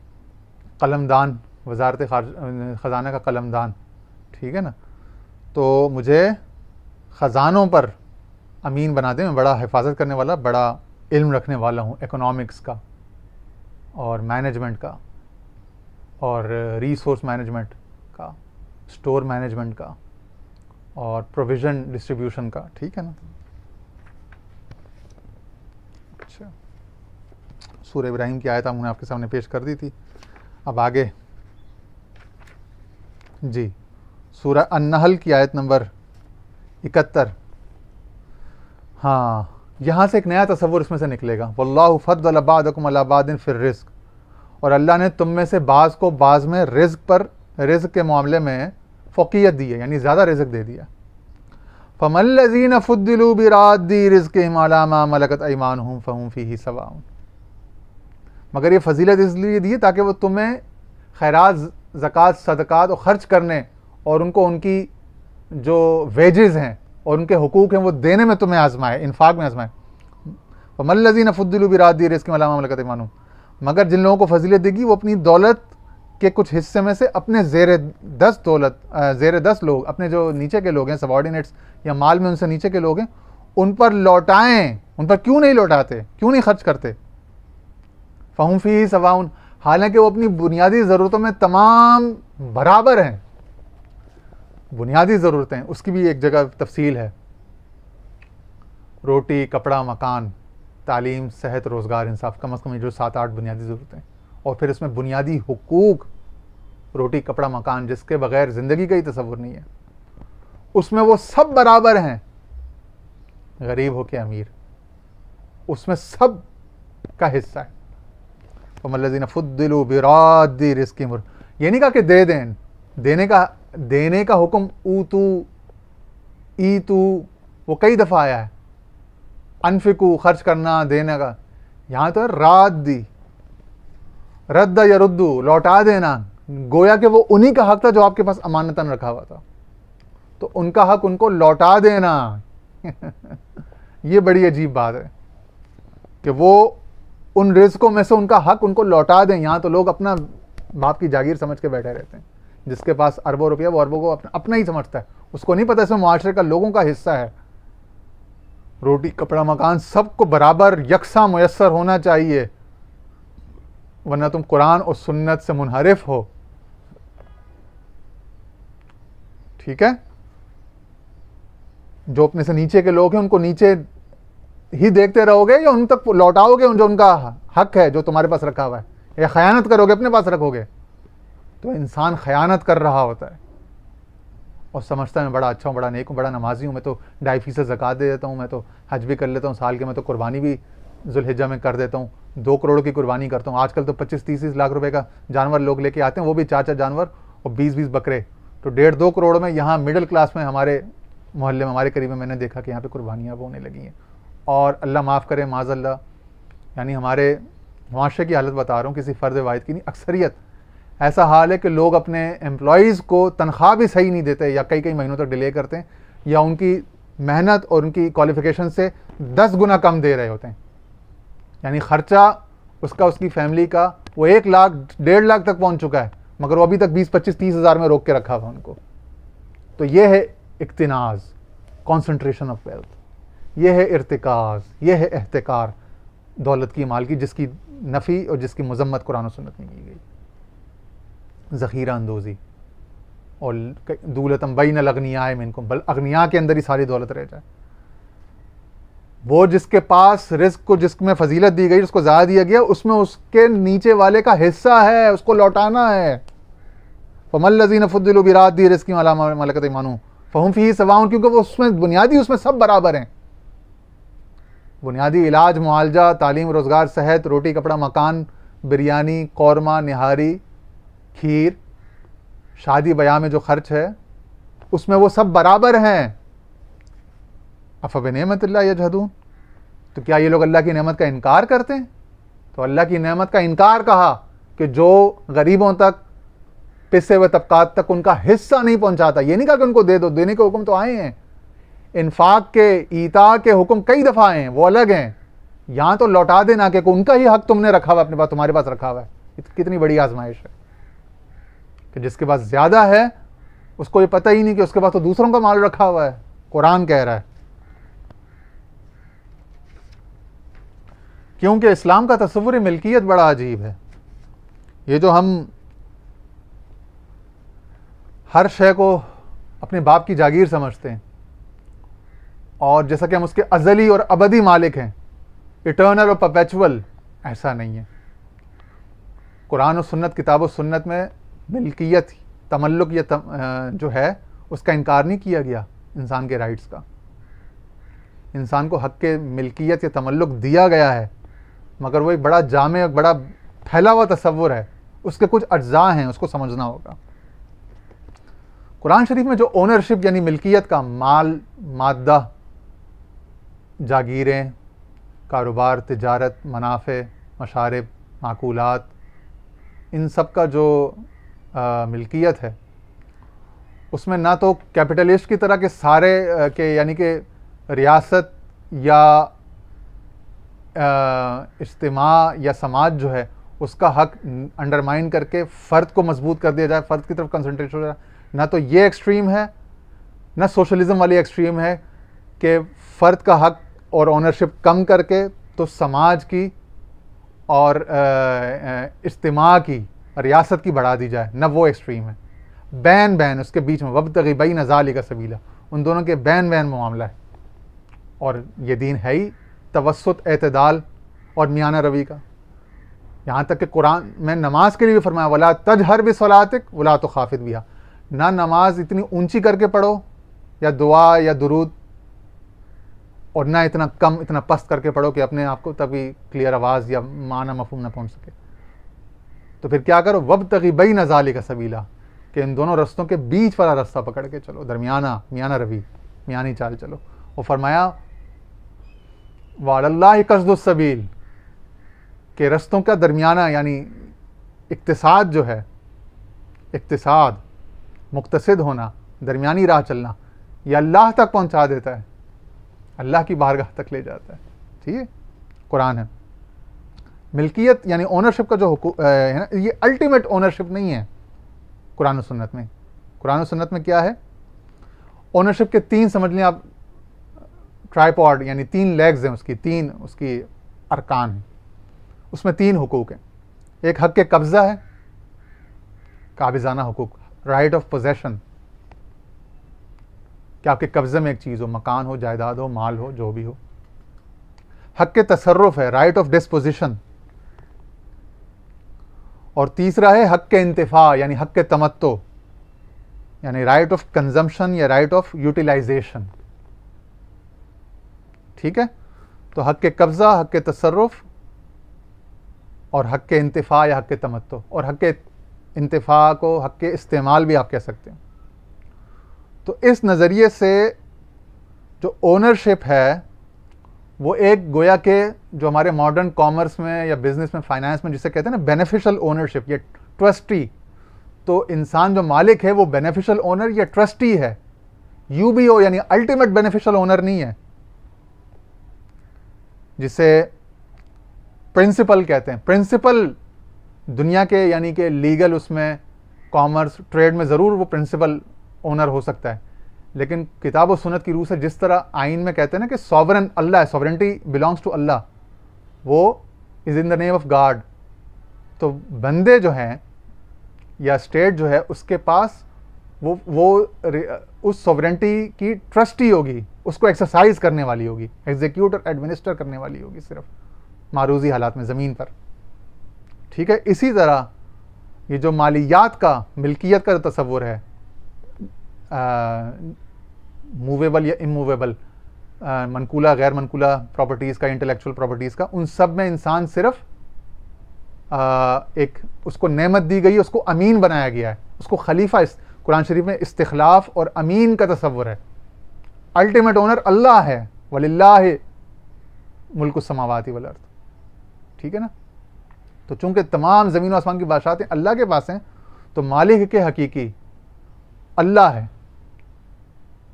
कलमदान, वजारत ख़जाना का कलमदान, ठीक है ना, तो मुझे ख़जानों पर अमीन बना दें, मैं बड़ा हिफाजत करने वाला, बड़ा इल्म रखने वाला हूँ इकोनॉमिक्स का और मैनेजमेंट का और रिसोर्स मैनेजमेंट का, स्टोर मैनेजमेंट का और प्रोविज़न डिस्ट्रीब्यूशन का। ठीक है ना। अच्छा, सूरह इब्राहिम की आयत हमने आपके सामने पेश कर दी थी। अब आगे जी, सूरह अन्नहल की आयत नंबर 71। हाँ, यहाँ से एक नया तसव्वुर इसमें से निकलेगा। वल्लाहु फद्दल बादकुम अला बादिन फिर रिज़्क़, और अल्लाह ने तुम में से बाज़ को बाज़ में रिज़्क़ पर, रिज़्क़ के मामले में फ़ौक़ियत दी है, यानी ज़्यादा रिज़्क़ दे दिया। फ़मल्लज़ीन फ़ुद्दिलू बिराद्दी रिज़्क़िहिम अला मा मलकत अयमानुहुम फ़हुम फ़ीही सवाउन, मगर ये फजीलत इसलिए दी है ताकि वो तुम्हें खैरात, ज़कात, सदक़ात और ख़र्च करने और उनको उनकी जो वेजेस हैं और उनके हुकूक हैं वो देने में तुम्हें आज़माए, इन्फाक में आज़माए। फ़मल्लज़ीन फ़ुद्दिलू बिराद्दी रिज़्क़िहिम अला मा मलकत अयमानुहुम, मगर जिन लोगों को फजीलत देगी वो अपनी दौलत के कुछ हिस्से में से अपने ज़ेर 10 लोग, अपने जो नीचे के लोग हैं, सबॉर्डिनेट्स या माल में उनसे नीचे के लोग हैं, उन पर लौटाएं। उन पर क्यों नहीं लौटाते, क्यों नहीं खर्च करते? फ़हुम फ़ीही सवाउन, हालांकि वो अपनी बुनियादी ज़रूरतों में तमाम बराबर हैं। बुनियादी ज़रूरतें, उसकी भी एक जगह तफसील है, रोटी, कपड़ा, मकान, तालीम, सेहत, रोज़गार, इंसाफ, कम अज़ कम ये जो 7-8 बुनियादी ज़रूरतें, और फिर इसमें बुनियादी हुकूक, रोटी, कपड़ा, मकान, जिसके बगैर ज़िंदगी का ही तसव्वुर नहीं है, उसमें वो सब बराबर हैं, गरीब हो के अमीर, उसमें सब का हिस्सा है। फ़मल्लज़ीन फ़ुद्दिलू बिराद्दी रिज़्क़िहिम, ये नहीं कहा कि दे दें, देने का देने का हुक्म ऊतू ईतू वो कई दफ़ा आया है, अनफिकू खर्च करना देने का। यहाँ तो है रात दी, रद्दा या रुद्दू लौटा देना, गोया कि वो उन्हीं का हक था जो आपके पास अमानतन रखा हुआ था, तो उनका हक उनको लौटा देना। ये बड़ी अजीब बात है कि वो उन रिज़्क़ों में से उनका हक उनको लौटा दें। यहाँ तो लोग अपना बाप की जागीर समझ के बैठे रहते हैं। जिसके पास अरबों रुपया वो अरबों को अपना ही समझता है, उसको नहीं पता इसमें मुआशरे का लोगों का हिस्सा है। रोटी कपड़ा मकान सबको बराबर यकसा मुयस्सर होना चाहिए, वरना तुम कुरान और सुन्नत से मुनहरिफ हो। ठीक है, जो अपने से नीचे के लोग हैं उनको नीचे ही देखते रहोगे या उन तक लौटाओगे जो उनका हक है जो तुम्हारे पास रखा हुआ है, या खयानत करोगे अपने पास रखोगे? तो इंसान खयानत कर रहा होता है और समझता है मैं बड़ा अच्छा हूँ, बड़ा नेक हूँ, बड़ा नमाजी हूँ, मैं तो 2.5% ज़कात दे देता हूँ, मैं तो हज भी कर लेता हूँ साल के, मैं तो कुर्बानी भी जुल्हिज्जा में कर देता हूँ, 2 करोड़ की कुर्बानी करता हूँ। आजकल तो 25-30 लाख रुपए का जानवर लोग लेके आते हैं, वो भी 4 जानवर और 20 बकरे, तो 1.5-2 करोड़ में यहाँ मिडिल क्लास में हमारे मोहल्ले में, हमारे करीब में मैंने देखा कि यहाँ पे कुर्बानियाँ अब होने लगी हैं। और अल्लाह माफ़ करे माज़अल्लाह, यानी हमारे मुआशरे की हालत बता रहा हूँ, किसी फ़र्द वाहिद की नहीं, अक्सरियत ऐसा हाल है कि लोग अपने एम्प्लॉयज़ को तनख्वाह भी सही नहीं देते या कई महीनों तक डिले करते हैं, या उनकी मेहनत और उनकी क्वालिफ़िकेशन से 10 गुना कम दे रहे होते हैं। यानी ख़र्चा उसकी फैमिली का वो 1 लाख 1.5 लाख तक पहुँच चुका है, मगर वो अभी तक 20-25-30 हज़ार में रोक के रखा हुआ उनको। तो ये है इक्तिनाज़, कॉन्सेंट्रेशन ऑफ वेल्थ, ये है इर्तिकाज़, ये है एहतिकार दौलत की, माल की, जिसकी नफ़ी और जिसकी मज़म्मत कुरान और सुन्नत में की गई। ज़ख़ीरा अंदोज़ी और दूलतम बैनल अग़निया मिनकुम, बल अग़निया के अंदर ही सारी दौलत रह जाए। वो जिसके पास रिज़्क़ को जिसमें फ़जीलत दी गई, उसको ज़्यादा दिया गया, उसमें उसके नीचे वाले का हिस्सा है, उसको लौटाना है। फ़मल्लज़ीना फ़ुद्दिलू बिराद्दी रिज़्क़िहिम अला मा मलकत अयमानुहुम फ़हुम फ़ीही सवाउन, क्योंकि वो उसमें बुनियादी उसमें सब बराबर हैं। बुनियादी इलाज, मुआलजा, तालीम, रोज़गार, सेहत, रोटी कपड़ा मकान, बिरयानी, कौरमा, निहारी, खीर, शादी ब्याह में जो खर्च है उसमें वो सब बराबर हैं। अफ़बिनिअमतिल्लाहि यजहदून, तो क्या ये लोग अल्लाह की नेमत का इनकार करते हैं? तो अल्लाह की नेमत का इनकार कहा कि जो गरीबों तक, पिसे हुए तबकात तक उनका हिस्सा नहीं पहुंचाता। ये नहीं कहा कि उनको दे दो, देने के हुक्म तो आए हैं, इन्फाक के, ईता के हुक्म कई दफ़ा आए हैं, वो अलग हैं। यहाँ तो लौटा देना कि उनका ही हक तुमने रखा हुआ अपने पास, तुम्हारे पास रखा हुआ है। कितनी बड़ी आजमाइश है कि जिसके पास ज़्यादा है उसको ये पता ही नहीं कि उसके पास तो दूसरों का माल रखा हुआ है। कुरान कह रहा है, क्योंकि इस्लाम का तस्वुर मिल्कियत बड़ा अजीब है। ये जो हम हर शय को अपने बाप की जागीर समझते हैं और जैसा कि हम उसके अज़ली और अबदी मालिक हैं, इटर्नल और परपेचुअल, ऐसा नहीं है। कुरान और सुन्नत, किताब और सुन्नत में मिल्कियत, तमल्लुक या जो है उसका इनकार नहीं किया गया। इंसान के राइट्स का, इंसान को हक़ के मिल्कियत या तमल्लुक दिया गया है, मगर वो एक बड़ा जामे, एक बड़ा फैला हुआ तसव्वुर है, उसके कुछ अज्जा हैं, उसको समझना होगा। कुरान शरीफ में जो ओनरशिप यानी मिल्कियत का माल, मादा, जागीरें, कारोबार, तिजारत, मनाफ़े, मशारिब, माकूलात, इन सब का जो मिल्कियत है, उसमें ना तो कैपिटलिस्ट की तरह के सारे के यानी कि रियासत या इज्तिमा या समाज जो है उसका हक अंडरमाइन करके फ़र्द को मजबूत कर दिया जाए, फ़र्द की तरफ कंसंट्रेट हो जाए। ना तो ये एक्सट्रीम है, ना सोशलिज्म वाली एक्सट्रीम है कि फ़र्द का हक और ओनरशिप कम करके तो समाज की और इज्तिमा की, रियासत की बढ़ा दी जाए, ना वो एक्सट्रीम है। बैन उसके बीच में, वब्तगी बैन ज़ालिका सबीला, उन दोनों के बैन मामला है। और ये दीन है ही तवस्सुत, एतदाल और मियाना रवी का। यहाँ तक कि कुरान में नमाज के लिए भी फरमाया, वला तजहर बिस्सलातिक वला तुखाफित बिहा, ना नमाज इतनी ऊंची करके पढ़ो या दुआ या दुरूद, और ना इतना कम, इतना पस्त करके पढ़ो कि अपने आप को तभी क्लियर आवाज़ या माना मफहूम ना पहुँच सके। तो फिर क्या करो, वब्तगी बैन ज़ालिका सबीला, कि इन दोनों रस्तों के बीच वाला रास्ता पकड़ के चलो, दरमियाना, मियाना रवि, मियानी चाल चलो। वो फरमाया वालल्लाहि कसदुस सबील, के रस्तों का दरमियाना यानी इक्तिसाद जो है, इक्तिसाद, मुक्तसिद होना, दरमियानी राह चलना, यह अल्लाह तक पहुंचा देता है, अल्लाह की बारगाह तक ले जाता है। ठीक है, कुरान है। मिल्कियत यानी ओनरशिप का जो है ना, ये अल्टीमेट ओनरशिप नहीं है कुरान और सुन्नत में। कुरान और सुन्नत में क्या है, ओनरशिप के तीन समझ लें आप ट्राइपॉड, यानी तीन लेग्स हैं उसकी, तीन उसकी अरकान हैं, उसमें तीन हुकूक हैं। एक हक के कब्ज़ा है, काबिजाना हुकूक, राइट ऑफ पोजेशन, कि आपके कब्ज़े में एक चीज़ हो, मकान हो, जायदाद हो, माल हो, जो भी हो। हक के तसर्रुफ है, राइट ऑफ डिस्पोजिशन। और तीसरा है हक के इंतिफा यानी हक के तमत्तो, यानी राइट ऑफ कंजम्पशन या राइट ऑफ यूटिलाइजेशन। ठीक है, तो हक के कब्ज़ा, हक के तसर्रुफ और हक के इंतिफा या हक के तमत्तो। और हक के इंतिफा को हक के इस्तेमाल भी आप कह सकते हैं। तो इस नज़रिए से जो ओनरशिप है वो एक गोया के जो हमारे मॉडर्न कॉमर्स में या बिजनेस में, फाइनेंस में जिसे कहते हैं ना बेनिफिशियल ओनरशिप या ट्रस्टी, तो इंसान जो मालिक है वो बेनिफिशियल ओनर या ट्रस्टी है, यूबीओ यानी अल्टीमेट बेनिफिशियल ओनर नहीं है, जिसे प्रिंसिपल कहते हैं। प्रिंसिपल दुनिया के यानी कि लीगल, उसमें कॉमर्स, ट्रेड में ज़रूर वो प्रिंसिपल ओनर हो सकता है, लेकिन किताब और सुन्नत की रूह से जिस तरह आइन में कहते हैं ना कि सॉवरन अल्लाह है, सॉवरेंटी बिलोंग्स टू अल्लाह, वो is in the name of God. तो बंदे जो हैं या स्टेट जो है उसके पास वो उस सॉवरेंटी की ट्रस्टी होगी, उसको एक्सरसाइज करने वाली होगी, एग्जीक्यूट और एडमिनिस्टर करने वाली होगी सिर्फ मारूजी हालात में ज़मीन पर। ठीक है, इसी तरह ये जो मालियात का, मिल्कियत का जो तसव्वुर है, मूवेबल या इमूवेबल, मनकूला गैर मनकूला प्रॉपर्टीज़ का, इंटेलेक्चुअल प्रॉपर्टीज़ का, उन सब में इंसान सिर्फ एक उसको नेमत दी गई है, उसको अमीन बनाया गया है, उसको खलीफा, इस कुरान शरीफ में इस्तिखलाफ और अमीन का तसव्वुर है। अल्टीमेट ओनर अल्लाह है, वलिल्लाहि मुल्कुस समावाति वल अर्द। ठीक है ना, तो चूंकि तमाम ज़मीन और आसमान की बादशाहतें अल्लाह के पास हैं, तो मालिक के हकीकी अल्लाह है।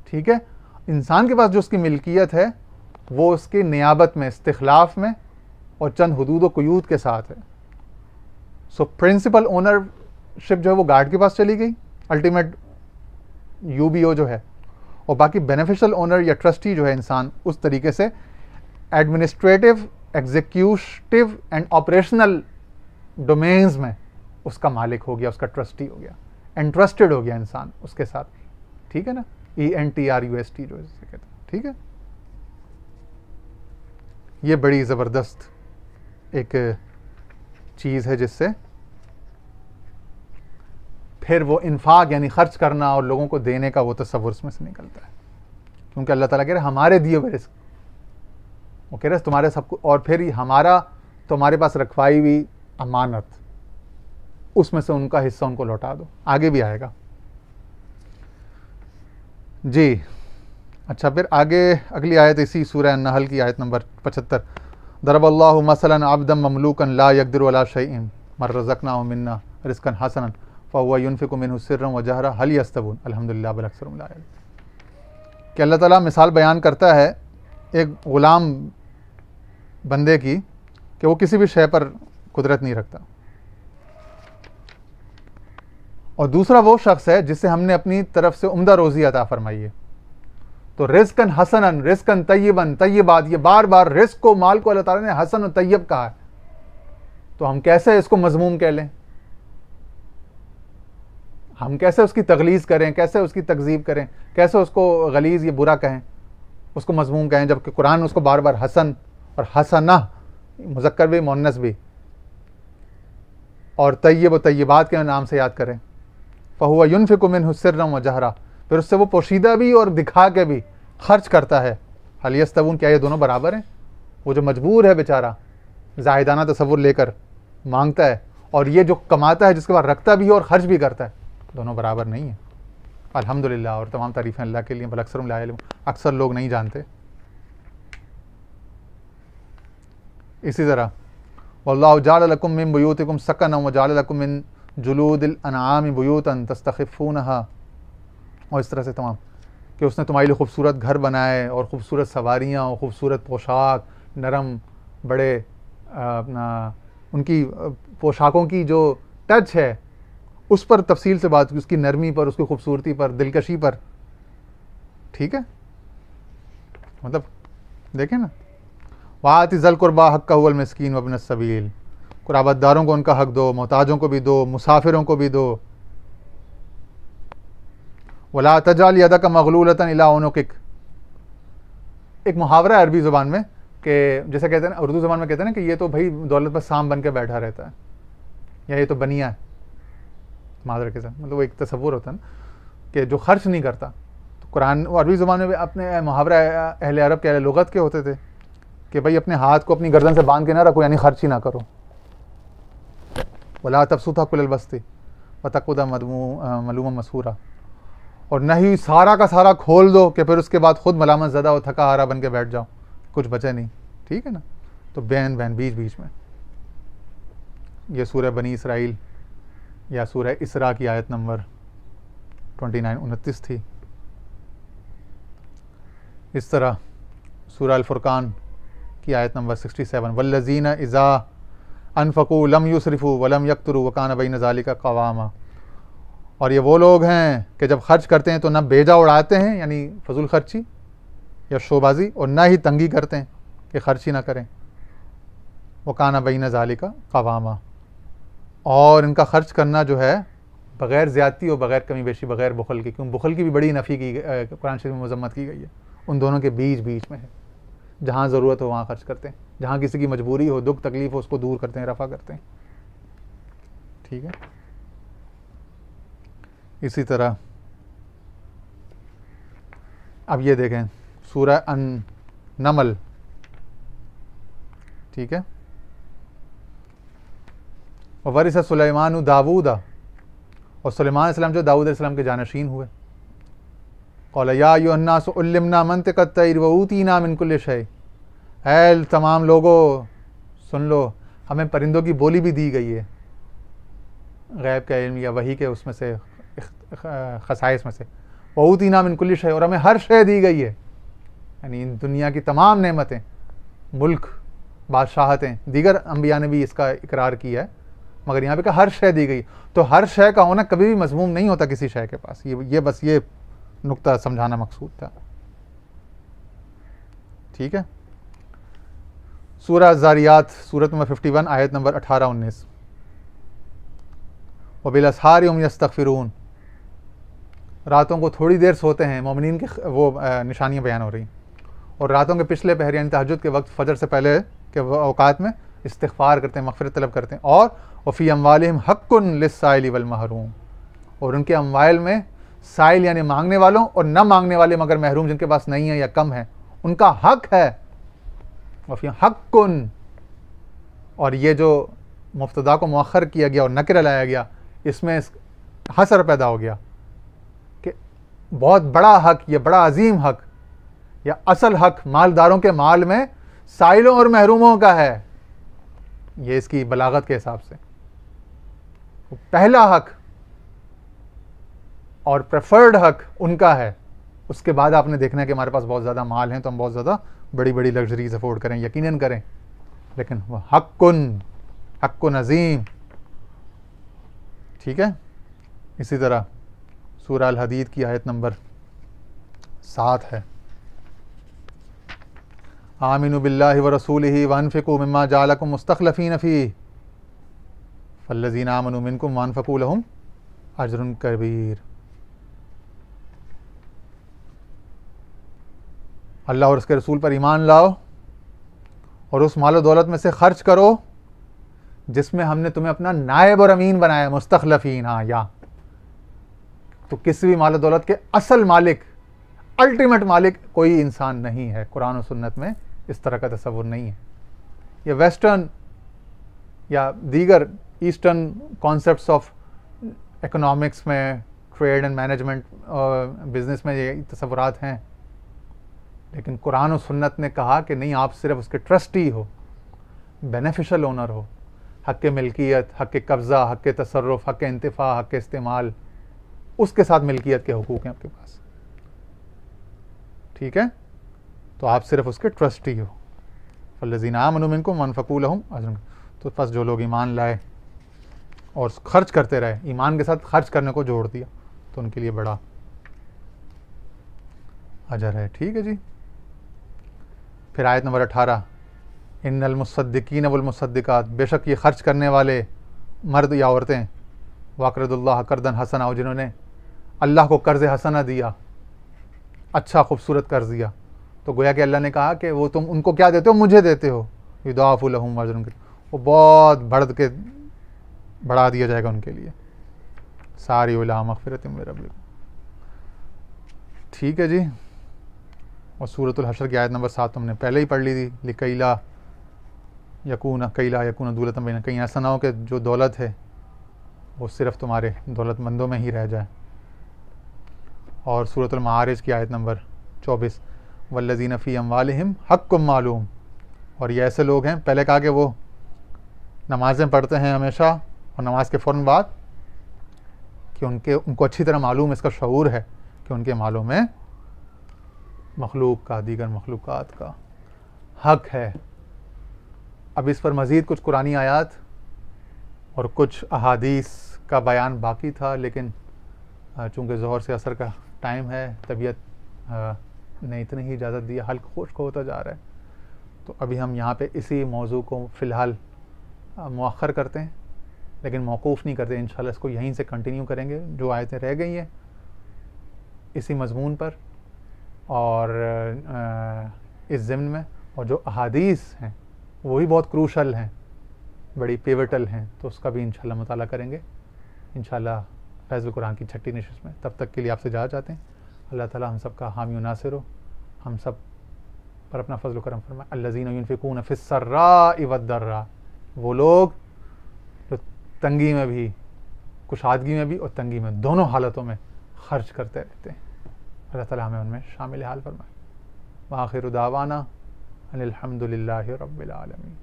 ठीक है, इंसान के पास जो उसकी मिल्कियत है वो उसकी नियाबत में, इस्तिखलाफ में और चंद हुदूद व कुयूद के साथ है। सो प्रिंसिपल ओनरशिप जो है वो गार्ड के पास चली गई, अल्टीमेट यूबीओ जो है, और बाकी बेनिफिशियल ओनर या ट्रस्टी जो है इंसान उस तरीके से administrative, executive and operational domains में उसका मालिक हो गया, उसका ट्रस्टी हो गया, एंट्रस्टेड हो गया इंसान उसके साथ। ठीक है ना, ENTRUST जो इसे कहते हैं। ठीक है, ये बड़ी ज़बरदस्त एक चीज़ है जिससे फिर वो इन्फाक यानी खर्च करना और लोगों को देने का वो तसव्वुर उसमें से निकलता है, क्योंकि अल्लाह ताला कह रहे हमारे दिए हुए रिस्क, वो कह रहे तुम्हारे सबको, और फिर हमारा तुम्हारे पास रखवाई हुई अमानत, उसमें से उनका हिस्सा उनको लौटा दो। आगे भी आएगा जी। अच्छा, फिर आगे अगली आयत इसी सूरह नहल की आयत नंबर 75, दरबल्लाहु मसलन अब्दन ममलूकन ला यक़दिरु अला शैइन मन रज़क़नाहु मिन्ना रिज़्क़न हसनन फ़हुव युनफ़िक़ु मिन्हु सिर्रन व जहरा हल यस्तवून अल्हम्दुलिल्लाह बल अक्सरुहुम ला यअलमून। कि अल्लाह ताला मिसाल बयान करता है एक ग़ुलाम बंदे की कि वो किसी भी शय पर कुदरत नहीं रखता, और दूसरा वो शख्स है जिससे हमने अपनी तरफ से उम्दा रोज़ी अता फरमाई है। तो रिज़्क़न हसनन, रिज़्क़न तय्यबन, तय्यबात, ये बार बार रिज़्क़ को, माल को अल्लाह ताला ने हसन और तय्यब कहा है, तो हम कैसे इसको मज़मूम कह लें, हम कैसे उसकी तगलीज़ करें, कैसे उसकी तकज़ीब करें, कैसे उसको गलीज़ ये बुरा कहें, उसको मज़मूम कहें, जबकि कुरान उसको बार बार हसन और हसना, मुज़क्कर भी मुअन्नस भी, और तय्यब व तय्यबात के नाम से याद करें। फ़हुव युनफ़िक़ु मिन्हु सिर्रन व जहरा, फिर उससे वो पोशीदा भी और दिखा के भी खर्च करता है। हल यस्तवून, क्या ये दोनों बराबर हैं? वो जो मजबूर है बेचारा, ज़ाहिदाना तसव्वुर लेकर मांगता है, और ये जो कमाता है, जिसके बाद रखता भी है और खर्च भी करता है, दोनों बराबर नहीं है। अल्हम्दुलिल्लाह, और तमाम तारीफ़ें अल्लाह के लिए, बल अक्सरुहुम ला यअलमून, अक्सर लोग नहीं जानते। इसी तरह वल्लाहु जअल लकुम मिन बुयूतिकुम सकनन व जअल लकुम मिन जुलूदिल अनआमि बुयूतन तस्तखिफूनहा, और इस तरह से तमाम, कि उसने तुम्हारे लिए खूबसूरत घर बनाए और ख़ूबसूरत सवारियाँ और ख़ूबसूरत पोशाक, नरम बड़े अपना उनकी पोशाकों की जो टच है उस पर तफसील से बात की, उसकी नरमी पर, उसकी खूबसूरती पर, दिलकशी पर। ठीक है, मतलब देखें ना, वाति ज़ल कुर्बा हक़्क़हु वल मिस्कीन वब्न सबील, कुराबतदारों को उनका हक दो, मोहताजों को भी दो, मुसाफिरों को भी दो। वला तजाल यदक मगलूलतन इला उनुकिक, एक मुहावरा है अरबी ज़ुबान में कि जैसे कहते हैं ना, उर्दू ज़बान में कहते हैं ना कि ये तो भाई दौलत पर सांप बन के बैठा रहता है, या ये तो बनिया है, मादर के साथ, मतलब वो एक तसव्वुर होता है ना कि जो खर्च नहीं करता। तो कुरान अरबी ज़ुबान में भी अपने मुहावरा अहले अरब के, अहले लुगत के होते थे कि भाई अपने हाथ को अपनी गर्दन से बांध के ना रखो, यानी खर्च ही ना करो। वला तबसुतहा कुल्लल बस्ति वतकुदा मलूमा मसहूरा, और नहीं सारा का सारा खोल दो कि फिर उसके बाद खुद मलामत ज़दा और थका हारा बन के बैठ जाओ, कुछ बचे नहीं। ठीक है ना, तो बैन बैन बीच बीच में। ये सूरह बनी इसराइल या सूरह इसरा की आयत नंबर 29-29 थी। इस तरह सूरह अल फुरकान की आयत नंबर 67, वल्लज़ीना इज़ा अनफ़क़ू लम युसरिफ़ू वलम यक़्तुरू वकान बैन ज़ालिका क़वामा, और ये वो लोग हैं कि जब खर्च करते हैं तो न बेजा उड़ाते हैं, यानी फजूल खर्ची या शोबाजी, और न ही तंगी करते हैं कि खर्च ही ना करें। वकान बैन ज़ालिका क़वामा, और इनका खर्च करना जो है बग़ैर ज़्यादती और बग़ैर कमी बेशी, बग़ैर बुखल की, क्योंकि बुखल की भी बड़ी नफ़ी की कुरान शरीफ में मज़म्मत की गई है, उन दोनों के बीच बीच में है। जहाँ ज़रूरत हो वहाँ खर्च करते हैं, जहाँ किसी की मजबूरी हो, दुख तकलीफ़ हो, उसको दूर करते हैं, रफ़ा करते हैं। ठीक है, इसी तरह अब ये देखें सूरह अन-नमल। ठीक है, वरिस सुलेमान दाऊदा, और सुलेमान अलैहिस्सलाम जो दाऊद अलैहिस्सलाम के जानशीन हुए। क़ाल या अय्युहन्नास उल्लिमना मंतिक़त तैर व ऊतीना मिन कुल्लि शै, ऐ तमाम लोगों सुन लो, हमें परिंदों की बोली भी दी गई है, गैब का इल्म या वही के उसमें से खसाइस में से। व ऊतीना मिन कुल्लि शै, और हमें हर शय दी गई है, यानी दुनिया की तमाम नेमतें, मुल्क, बादशाहतें। दीगर अंबिया ने भी इसका इकरार किया है, मगर यहाँ पे कहा हर शय दी गई। तो हर शय का होना कभी भी मज़मूम नहीं होता किसी शय के पास। ये बस ये नुक्ता समझाना मकसूद था। ठीक है, सूरह ज़ारियात सूरत नंबर 51 आयत नंबर 18-19, वबिल असहारि हुम यस्तग़फ़िरून, रातों को थोड़ी देर सोते हैं, मोमिनीन की वो निशानियाँ बयान हो रही, और रातों के पिछले पहर यानी तहज्जुद के वक्त, फजर से पहले के औकात में इस्तिग़फ़ार करते हैं, मग़फ़िरत तलब करते हैं। और वफ़ी अम्वालिहिम हक़्क़ुन लिस्साइलि वल महरूम, और उनके अम्वाल में साइल यानी मांगने वालों और न मांगने वाले मगर महरूम जिनके पास नहीं है या कम है, उनका हक है। वफ़ी हक़्क़ुन, और ये जो मुब्तदा को मुअख्खर किया गया और नकिरा लाया गया, इसमें हसर पैदा हो गया कि बहुत बड़ा हक, ये बड़ा अजीम हक या असल हक मालदारों के माल में साइलों और महरूमों का है। ये इसकी बलागत के हिसाब से पहला हक और प्रेफर्ड हक उनका है। उसके बाद आपने देखना है कि हमारे पास बहुत ज़्यादा माल है तो हम बहुत ज़्यादा बड़ी बड़ी लग्जरीज अफोर्ड करें, यकीनन करें, लेकिन वह हक्कुन अजीम। ठीक है, इसी तरह सूरह अल हदीद की आयत नंबर 7 है, आमिनु बिल्लाहि व रसूलिहि व अनफ़िक़ू मिम्मा जअलकुम मुस्तख़लफ़ीन फ़ीह फ़ल्लज़ीना आमनू मिनकुम व अनफ़क़ू लहुम अज्रुन कबीर। अल्लाह और उसके रसूल पर ईमान लाओ और उस मालो दौलत में से खर्च करो जिसमें हमने तुम्हें अपना नायब और अमीन बनाया। मुस्तख़लफ़ीन, हाँ, या तो किसी भी मालो दौलत के असल मालिक, अल्टीमेट मालिक कोई इंसान नहीं है। कुरान और सुन्नत में इस तरह का तस्वुर नहीं है। ये वेस्टर्न या दीगर ईस्टर्न कॉन्सेप्ट्स ऑफ इकोनॉमिक्स में, ट्रेड एंड मैनेजमेंट, बिजनेस में ये तसव्वुरात हैं, लेकिन कुरान और सुन्नत ने कहा कि नहीं, आप सिर्फ उसके ट्रस्टी हो, बेनिफिशियल ओनर हो। हक़ के मिल्कियत, हक़ के कब्ज़ा, हक़ के तसर्रुफ़, हक़ के इंतिफ़ा, हक़ के इस्तेमाल, उसके साथ मिल्कियत के हुकूक हैं आपके पास। ठीक है, तो आप सिर्फ उसके ट्रस्टी हो। फल्लज़ीना आमनू मिनकुम वअनफ़क़ू लहुम अजरुन, तो बस जो लोग ईमान लाए और खर्च करते रहे, ईमान के साथ खर्च करने को जोड़ दिया, तो उनके लिए बड़ा अजर है। ठीक है जी। फिर आयत नंबर 18, इन्नल मुसद्दिकीन वल मुसद्दिकात, बेशक ये खर्च करने वाले मर्द या औरतें, वाक़रदुल्लाह कर्दन हसना, जिन्होंने अल्लाह को कर्ज़ हसना दिया, अच्छा खूबसूरत कर्ज दिया, तो गोया कि अल्लाह ने कहा कि वो तुम उनको क्या देते हो, मुझे देते हो। युदाफ़ु लहुम अजरुन, वो बहुत बढ़ के बढ़ा दिया जाएगा उनके लिए। सारी उला मग़फ़िरतिन मिन रब्बिकुम। ठीक है जी। और सूरतुल हशर की आयत नंबर 7 हमने पहले ही पढ़ ली थी, लिकैला यकून दौलतन बैन, कहीं ऐसा ना हो कि जो दौलत है वो सिर्फ तुम्हारे दौलतमंदों में ही रह जाए। और सूरतुल मारिज की आयत नंबर 24, वल्लज़ीना फ़ी अम्वालिहिम हक़्क़ुम मालूम, और ये ऐसे लोग हैं, पहले कहा कि वो नमाज़ें पढ़ते हैं हमेशा और नमाज के फ़ौरन बाद, कि उनको अच्छी तरह मालूम है, इसका शऊर है कि उनके मालों में मखलूक का, दीगर मखलूक़ात का हक़ है। अब इस पर मज़ीद कुछ कुरानी आयात और कुछ अहादीस का बयान बाकी था, लेकिन चूँकि ज़ोहर से असर का टाइम है, तबीयत ने इतनी ही इजाज़त दी, हल्का खुश्क होता जा रहा है, तो अभी हम यहाँ पे इसी मौजू को फ़िलहाल मुअख्खर करते हैं, लेकिन मौकूफ़ नहीं करते। इंशाल्लाह इसको यहीं से कंटिन्यू करेंगे, जो आयतें रह गई हैं इसी मज़मून पर और इस ज़िम्न में, और जो अहादीस हैं वो भी बहुत क्रूशल हैं, बड़ी पिवटल हैं, तो उसका भी इंशाल्लाह मुताला करेंगे इंशाल्लाह फैज़ुल कुरान की 6ठी नशिस्त में। तब तक के लिए आपसे जा चाहते हैं, अल्लाह ताला हम सब का हामी नासिर हो, हम सब पर अपना फज़ल करम फरमाए। अल्लज़ीना युनफ़िक़ून फ़िस्सर्राइ वद्दर्रा, वो लोग जो तंगी में भी, कुशादगी में भी और तंगी में, दोनों हालतों में खर्च करते रहते हैं। अल्लाह ताला हमें उनमें शामिल हाल फरमाए। व आखिरु दावाना अनिल हम्दुलिल्लाहि रब्बिल आलमीन।